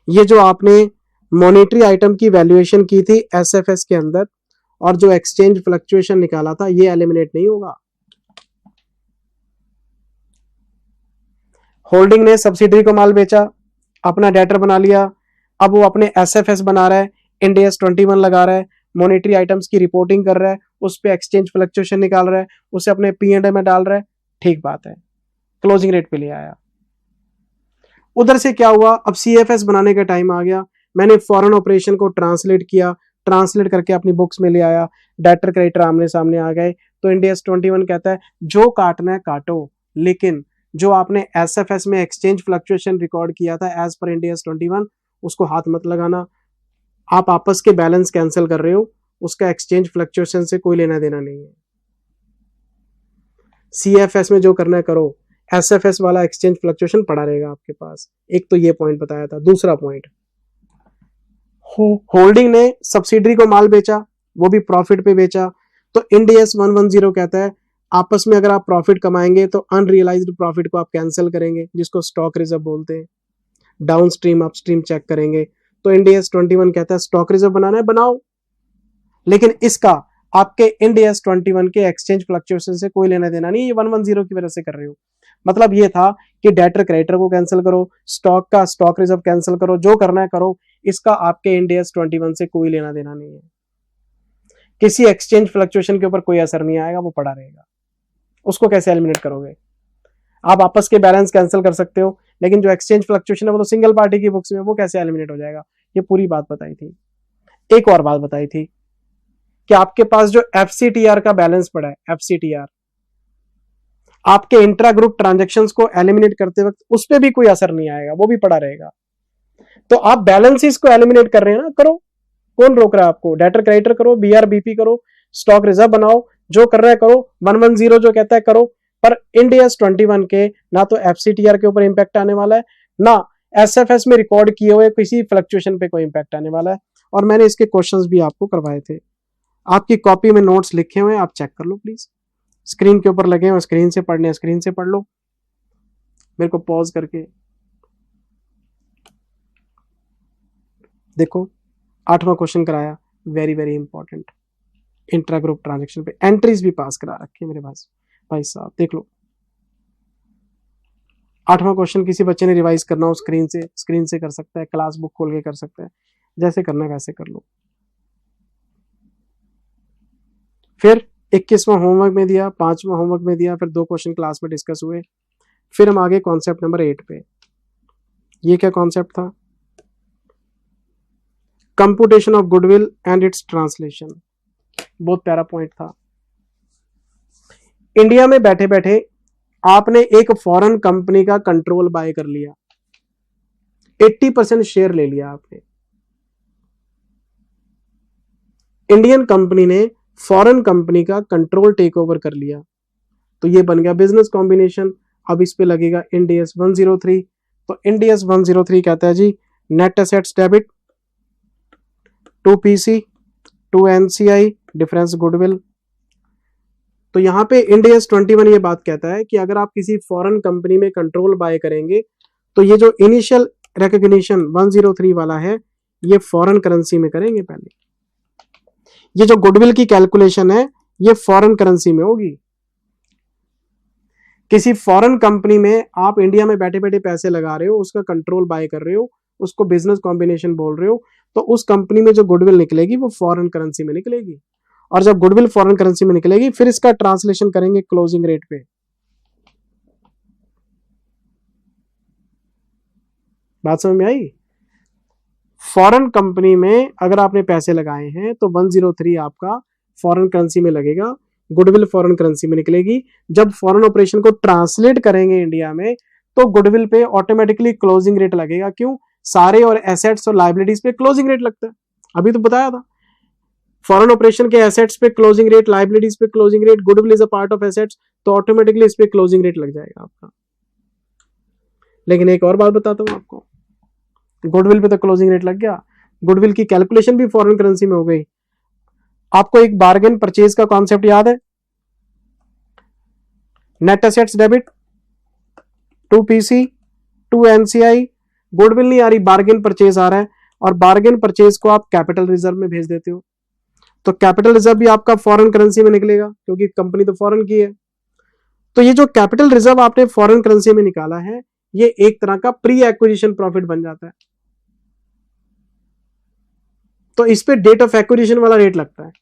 [SPEAKER 1] ये जो आपने मॉनेटरी आइटम की वैल्यूएशन की थी एसएफएस के अंदर और जो एक्सचेंज फ्लक्चुएशन निकाला था, ये एलिमिनेट नहीं होगा। होल्डिंग ने सब्सिडरी को माल बेचा, अपना डेटर बना लिया, अब वो अपने एसएफएस बना रहा है, इंड AS 21 लगा रहा है, मॉनेटरी आइटम्स की रिपोर्टिंग कर रहा है, उस पे एक्सचेंज फ्लक्चुएशन निकाल रहा है, उसे अपने P&L में डाल रहा है, ठीक बात है, क्लोजिंग रेट पे ले आया। उधर से क्या हुआ, अब सीएफएस बनाने का टाइम आ गया, मैंने फॉरेन ऑपरेशन को ट्रांसलेट किया, ट्रांसलेट करके अपनी बुक्स में ले आया, डेटर क्रेडिटर आमने सामने आ गए। तो इंड AS 21 कहता है जो काटना है काटो, लेकिन जो आपने एसएफएस में एक्सचेंज फ्लक्चुएशन रिकॉर्ड किया था एज पर इंड AS 21, उसको हाथ मत लगाना। आप आपस के बैलेंस कैंसिल कर रहे हो, उसका एक्सचेंज फ्लक्चुएशन से कोई लेना देना नहीं है। सीएफएस में जो करना है करो, एसएफएस वाला एक्सचेंज फ्लक्चुएशन पड़ा रहेगा आपके पास। एक तो ये पॉइंट बताया था। दूसरा पॉइंट, होल्डिंग ने सब्सिडरी को माल बेचा, वो भी प्रॉफिट पे बेचा, तो इंड AS 110 कहता है आपस में अगर आप प्रॉफिट कमाएंगे तो अनरियलाइज्ड प्रॉफिट को आप कैंसिल करेंगे, जिसको स्टॉक रिजर्व बोलते हैं, डाउन स्ट्रीम अपस्ट्रीम चेक करेंगे। तो इंड AS 21 कहता है स्टॉक रिजर्व बनाना है बनाओ, लेकिन इसका आपके इंड AS 21 के एक्सचेंज फ्लक्चुएशन से कोई लेना देना नहीं, ये 110 की वजह से कर रहे हो। मतलब ये था कि डेटर क्रेडिटर को कैंसिल करो, स्टॉक का स्टॉक रिजर्व कैंसिल करो, जो करना है करो, इसका आपके इंड AS 21 से कोई लेना देना नहीं है। किसी एक्सचेंज फ्लक्चुएशन के ऊपर कोई असर नहीं आएगा, वो पड़ा रहेगा। उसको कैसे एलिमिनेट करोगे? आप आपस के बैलेंस कैंसिल कर सकते हो, लेकिन जो एक्सचेंज फ्लक्चुएशन है वो तो सिंगल पार्टी की बुक्स में, वो कैसे एलिमिनेट हो जाएगा? ये पूरी बात बताई थी। एक और बात बताई थी कि आपके पास जो FCTR का बैलेंस पड़ा है, FCTR आपके इंट्रा ग्रुप ट्रांजेक्शन्स को एलिमिनेट करते वक्त उस पर भी कोई असर नहीं आएगा, वो भी पड़ा रहेगा। तो आप बैलेंसेस को एलिमिनेट कर रहे हैं ना, करो, कौन रोक रहा है आपको? डेटर क्रेडिटर करो, BRBP करो, स्टॉक रिजर्व बनाओ, जो कर रहा है करो, 110 जो कहता है करो। पर इंड AS 21 के ना तो FCTR के ऊपर इंपैक्ट आने वाला है, ना SFS में रिकॉर्ड किए हुए किसी फ्लक्चुएशन पे कोई इंपैक्ट आने वाला है। और मैंने इसके क्वेश्चंस भी आपको करवाए थे, आपकी कॉपी में नोट्स लिखे हुए हैं, आप चेक कर लो प्लीज, स्क्रीन के ऊपर लगे हुए, स्क्रीन से पढ़ने हैं, स्क्रीन से पढ़ लो, मेरे को पॉज करके देखो। 8वां क्वेश्चन कराया, very very important, intra group transaction पे एंट्रीज भी पास करा रखे मेरे पास भाई साहब, देख लो। 8वां क्वेश्चन किसी बच्चे ने रिवाइज करना हो स्क्रीन से कर सकता है, क्लास बुक खोल के कर सकता है, जैसे करना है वैसे कर लो। फिर 21वां होमवर्क में दिया, 5वां होमवर्क में दिया, फिर 2 क्वेश्चन क्लास में डिस्कस हुए। फिर हम आगे कॉन्सेप्ट नंबर 8 पे। ये क्या कॉन्सेप्ट था? Computation of goodwill and it's translation. बहुत प्यारा पॉइंट था। इंडिया में बैठे बैठे आपने एक फॉरेन कंपनी का कंट्रोल बाय कर लिया, 80% शेयर ले लिया आपने। इंडियन कंपनी ने फॉरेन कंपनी का कंट्रोल टेक ओवर कर लिया, तो ये बन गया बिजनेस कॉम्बिनेशन। अब इस पे लगेगा इंड AS 103। तो इंड AS 103 कहता है जी net assets debit to PC to NCI, difference goodwill. तो यहाँ पे इंड AS 21 ये बात कहता है कि अगर आप किसी फॉरेन कंपनी में कंट्रोल बाय करेंगे तो ये जो इनिशियल रिकॉग्निशन 103 वाला है ये फॉरेन करेंसी में करेंगे पहले। ये जो गुडविल की कैलकुलेशन है ये फॉरेन करेंसी में होगी। किसी फॉरेन कंपनी में आप इंडिया में बैठे बैठे पैसे लगा रहे हो, उसका कंट्रोल बाय कर रहे हो, उसको बिजनेस कॉम्बिनेशन बोल रहे हो, तो उस कंपनी में जो गुडविल निकलेगी वो फॉरेन करेंसी में निकलेगी। और जब गुडविल फॉरेन करेंसी में निकलेगी फिर इसका ट्रांसलेशन करेंगे क्लोजिंग रेट पे। बात समझ में आई? फॉरेन कंपनी में अगर आपने पैसे लगाए हैं तो 103 आपका फॉरेन करेंसी में लगेगा, गुडविल फॉरेन करेंसी में निकलेगी। जब फॉरेन ऑपरेशन को ट्रांसलेट करेंगे इंडिया में तो गुडविल पे ऑटोमेटिकली क्लोजिंग रेट लगेगा। क्यों? सारे और एसेट्स और लायबिलिटीज पे क्लोजिंग रेट लगता है, अभी तो बताया था। फॉरेन ऑपरेशन के एसेट्स पे क्लोजिंग रेट, लायबिलिटीज पे closing rate, goodwill is a part of assets, तो ऑटोमेटिकली इस पे क्लोजिंग रेट लग जाएगा आपका। लेकिन एक और बात बताता हूं आपको, गुडविल पे तो क्लोजिंग रेट लग गया, गुडविल की कैलकुलेशन भी फॉरेन करेंसी में हो गई। आपको एक बार्गेन परचेज का कॉन्सेप्ट याद है? Net assets debit to PC to NCI, goodwill नहीं आ रही, बार्गेन परचेज आ रहा है, और बार्गेन परचेज को आप कैपिटल रिजर्व में भेज देते हो, तो कैपिटल रिजर्व भी आपका फॉरेन करेंसी में निकलेगा क्योंकि कंपनी तो फॉरेन की है। तो ये जो कैपिटल रिजर्व आपने फॉरेन करेंसी में निकाला है ये एक तरह का प्री एक्विजिशन प्रॉफिट बन जाता है। तो इस पे डेट ऑफ एक्विजिशन वाला रेट लगता है।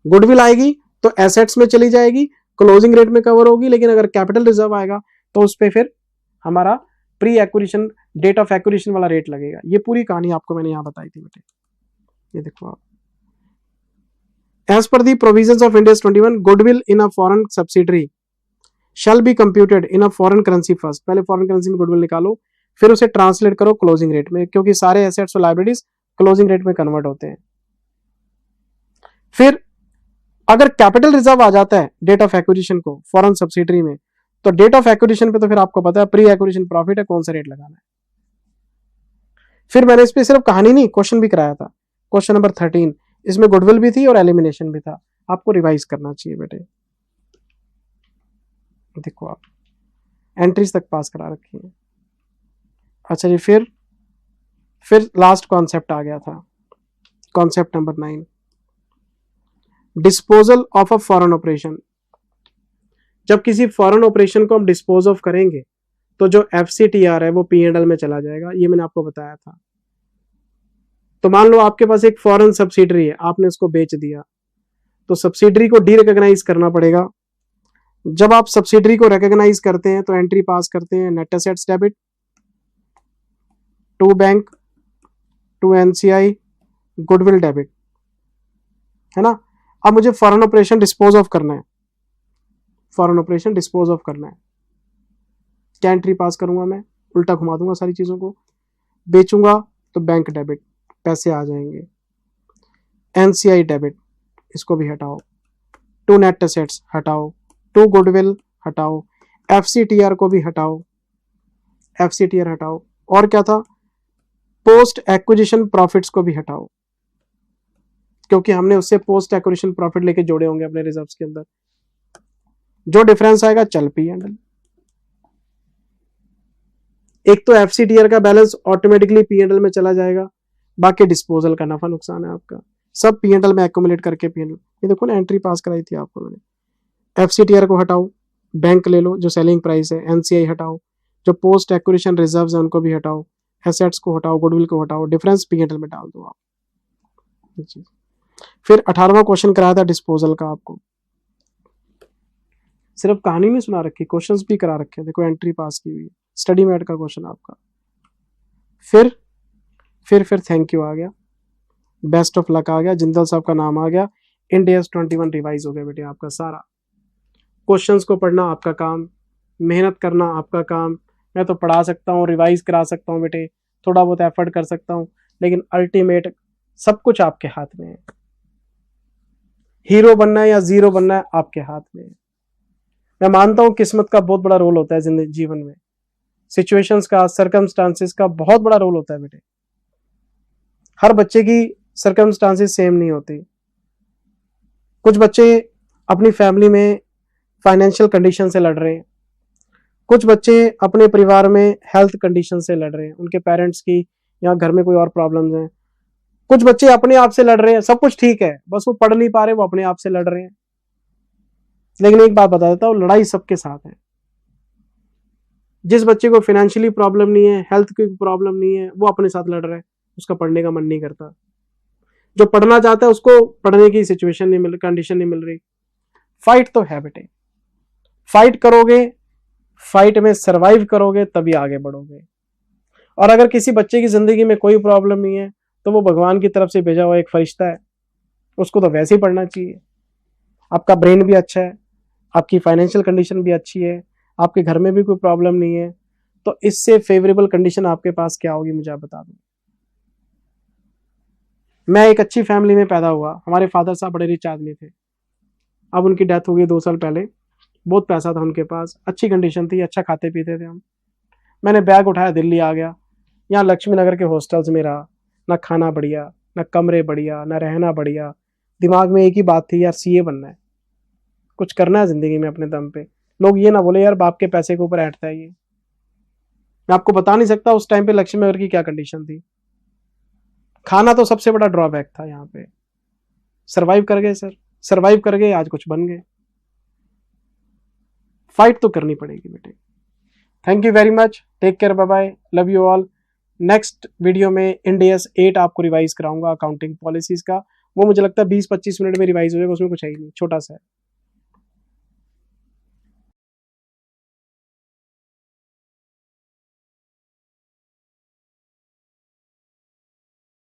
[SPEAKER 1] गुडविल आएगी तो एसेट्स में चली जाएगी, क्लोजिंग रेट में कवर होगी, लेकिन अगर कैपिटल रिजर्व आएगा तो उस पे फिर हमारा pre acquisition date of acquisition वाला रेट लगेगा। ये पूरी कहानी आपको मैंने यहां बताई थी बेटे, ये देखो आप। As per the provisions of Ind AS 21, goodwill in a foreign subsidiary shall be computed in a foreign currency first। पहले फॉरेन करेंसी में गुडविल निकालो, फिर उसे ट्रांसलेट करो क्लोजिंग रेट में, क्योंकि सारे एसेट्स और लायबिलिटीज क्लोजिंग रेट में कन्वर्ट होते हैं। फिर अगर कैपिटल रिजर्व आ जाता है डेट ऑफ एक्विजिशन को फॉरेन सब्सिडरी में, तो डेट ऑफ एक्विजिशन पे तो फिर आपको पता है प्री एक्विजिशन प्रॉफिट है, कौन सा रेट लगाना है। फिर मैंने इस पे सिर्फ कहानी नहीं क्वेश्चन भी कराया था, क्वेश्चन नंबर 13, इसमें गुडविल भी थी और एलिमिनेशन भी था, आपको रिवाइज करना चाहिए बेटे। देखो आप एंट्रीज तक पास करा रखी है। अच्छा जी, फिर लास्ट कॉन्सेप्ट आ गया था, concept number 9, disposal of a foreign operation. जब किसी फॉरेन ऑपरेशन को हम डिस्पोज ऑफ करेंगे तो जो FCTR है वो P&L में चला जाएगा, ये मैंने आपको बताया था। तो मान लो आपके पास एक फॉरेन सब्सिडरी है, आपने उसको बेच दिया, तो सब्सिडरी को डी रिकॉग्नाइज करना पड़ेगा। जब आप सब्सिडरी को रिकॉग्नाइज करते हैं तो एंट्री पास करते हैं, net assets debit to bank to NCI, goodwill debit, है ना। अब मुझे फॉरेन ऑपरेशन डिस्पोज ऑफ करना है, फॉरेन ऑपरेशन डिस्पोज ऑफ करना है, क्या एंट्री पास करूंगा मैं? उल्टा घुमा दूंगा सारी चीजों को, बेचूंगा तो बैंक डेबिट, पैसे आ जाएंगे, NCI डेबिट, इसको भी हटाओ, टू नेट एसेट्स हटाओ, टू गुडविल हटाओ, FCTR को भी हटाओ, FCTR हटाओ, और क्या था? पोस्ट एक्विजिशन प्रॉफिट्स को भी हटाओ, क्योंकि हमने उससे पोस्ट एक्विजिशन प्रॉफिट लेके जोड़े होंगे अपने रिजर्व्स के अंदर। जो डिफरेंस आएगा चल P&L। एक तो FCTR का बैलेंस ऑटोमेटिकली P&L में चला जाएगा, बाकी डिस्पोजल का नफा नुकसान है आपका, सब P&L में एक्यूमुलेट करके P&L। ये देखो ना एंट्री पास कराई थी आपको मैंने। FCTR को हटाओ, बैंक ले लो जो सेलिंग प्राइस है, NCI हटाओ, जो पोस्ट एक्विजिशन रिजर्व्स है उनको भी हटाओ, एसेट्स को हटाओ, गुडविल को हटाओ, डिफरेंस P&L में डाल दो आप। फिर 18वां क्वेश्चन कराया था डिस्पोजल का आपको, सिर्फ कहानी नहीं सुना रखी, क्वेश्चंस भी करा रखे हैं, देखो एंट्री पास की हुई है, स्टडी मैट का क्वेश्चन आपका। फिर थैंक यू आ गया, बेस्ट ऑफ लक आ गया, जिंदल साहब का नाम आ गया, इंड AS 21 रिवाइज हो गया बेटे आपका सारा। क्वेश्चंस को पढ़ना आपका काम, मेहनत करना आपका काम। मैं तो पढ़ा सकता हूँ, रिवाइज करा सकता हूँ बेटे, थोड़ा बहुत एफर्ट कर सकता हूँ, लेकिन अल्टीमेट सब कुछ आपके हाथ में है। हीरो बनना है या जीरो बनना है आपके हाथ में है। मैं मानता हूं किस्मत का बहुत बड़ा रोल होता है जिंदगी जीवन में, सिचुएशंस का, सर्कमस्टांसेस का बहुत बड़ा रोल होता है बेटे। हर बच्चे की सर्कमस्टांसेस सेम नहीं होती। कुछ बच्चे अपनी फैमिली में फाइनेंशियल कंडीशन से लड़ रहे हैं, कुछ बच्चे अपने परिवार में हेल्थ कंडीशन से लड़ रहे हैं, उनके पेरेंट्स की या घर में कोई और प्रॉब्लम्स हैं। कुछ बच्चे अपने आप से लड़ रहे हैं, सब कुछ ठीक है, बस वो पढ़ नहीं पा रहे, वो अपने आप से लड़ रहे हैं। लेकिन एक बात बता देता हूँ, लड़ाई सबके साथ है। जिस बच्चे को फाइनेंशियली प्रॉब्लम नहीं है, हेल्थ की प्रॉब्लम नहीं है, वो अपने साथ लड़ रहा है, उसका पढ़ने का मन नहीं करता। जो पढ़ना चाहता है उसको पढ़ने की सिचुएशन नहीं मिल, कंडीशन नहीं मिल रही। फाइट तो है बेटे, फाइट करोगे, फाइट में सरवाइव करोगे तभी आगे बढ़ोगे। और अगर किसी बच्चे की जिंदगी में कोई प्रॉब्लम नहीं है तो वो भगवान की तरफ से भेजा हुआ एक फरिश्ता है, उसको तो वैसे ही पढ़ना चाहिए। आपका ब्रेन भी अच्छा है, आपकी फाइनेंशियल कंडीशन भी अच्छी है, आपके घर में भी कोई प्रॉब्लम नहीं है, तो इससे फेवरेबल कंडीशन आपके पास क्या होगी मुझे आप बता दो। मैं एक अच्छी फैमिली में पैदा हुआ, हमारे फादर साहब बड़े रिच आदमी थे, अब उनकी डेथ हो गई 2 साल पहले। बहुत पैसा था उनके पास, अच्छी कंडीशन थी, अच्छा खाते पीते थे हम। मैंने बैग उठाया, दिल्ली आ गया, यहाँ लक्ष्मी नगर के हॉस्टल्स में रहा, ना खाना बढ़िया, ना कमरे बढ़िया, ना रहना बढ़िया। दिमाग में एक ही बात थी, यार सीए बनना है, कुछ करना है जिंदगी में अपने दम पे। लोग ये ना बोले यार बाप के पैसे के ऊपर ऐंठता है ये। मैं आपको बता नहीं सकता उस टाइम पे लक्ष्मी नगर की क्या कंडीशन थी। खाना तो सबसे बड़ा ड्रॉबैक था यहाँ पे। सरवाइव कर गए सर, सरवाइव कर गए, आज कुछ बन गए। फाइट तो करनी पड़ेगी बेटे। Thank you very much, take care, bye bye, love you all. Next video में इंडियस 8 आपको रिवाइज कराऊंगा अकाउंटिंग पॉलिसीज का। वो मुझे लगता है 20-25 मिनट में रिवाइज हो जाएगा, उसमें कुछ है ही नहीं, छोटा सा है।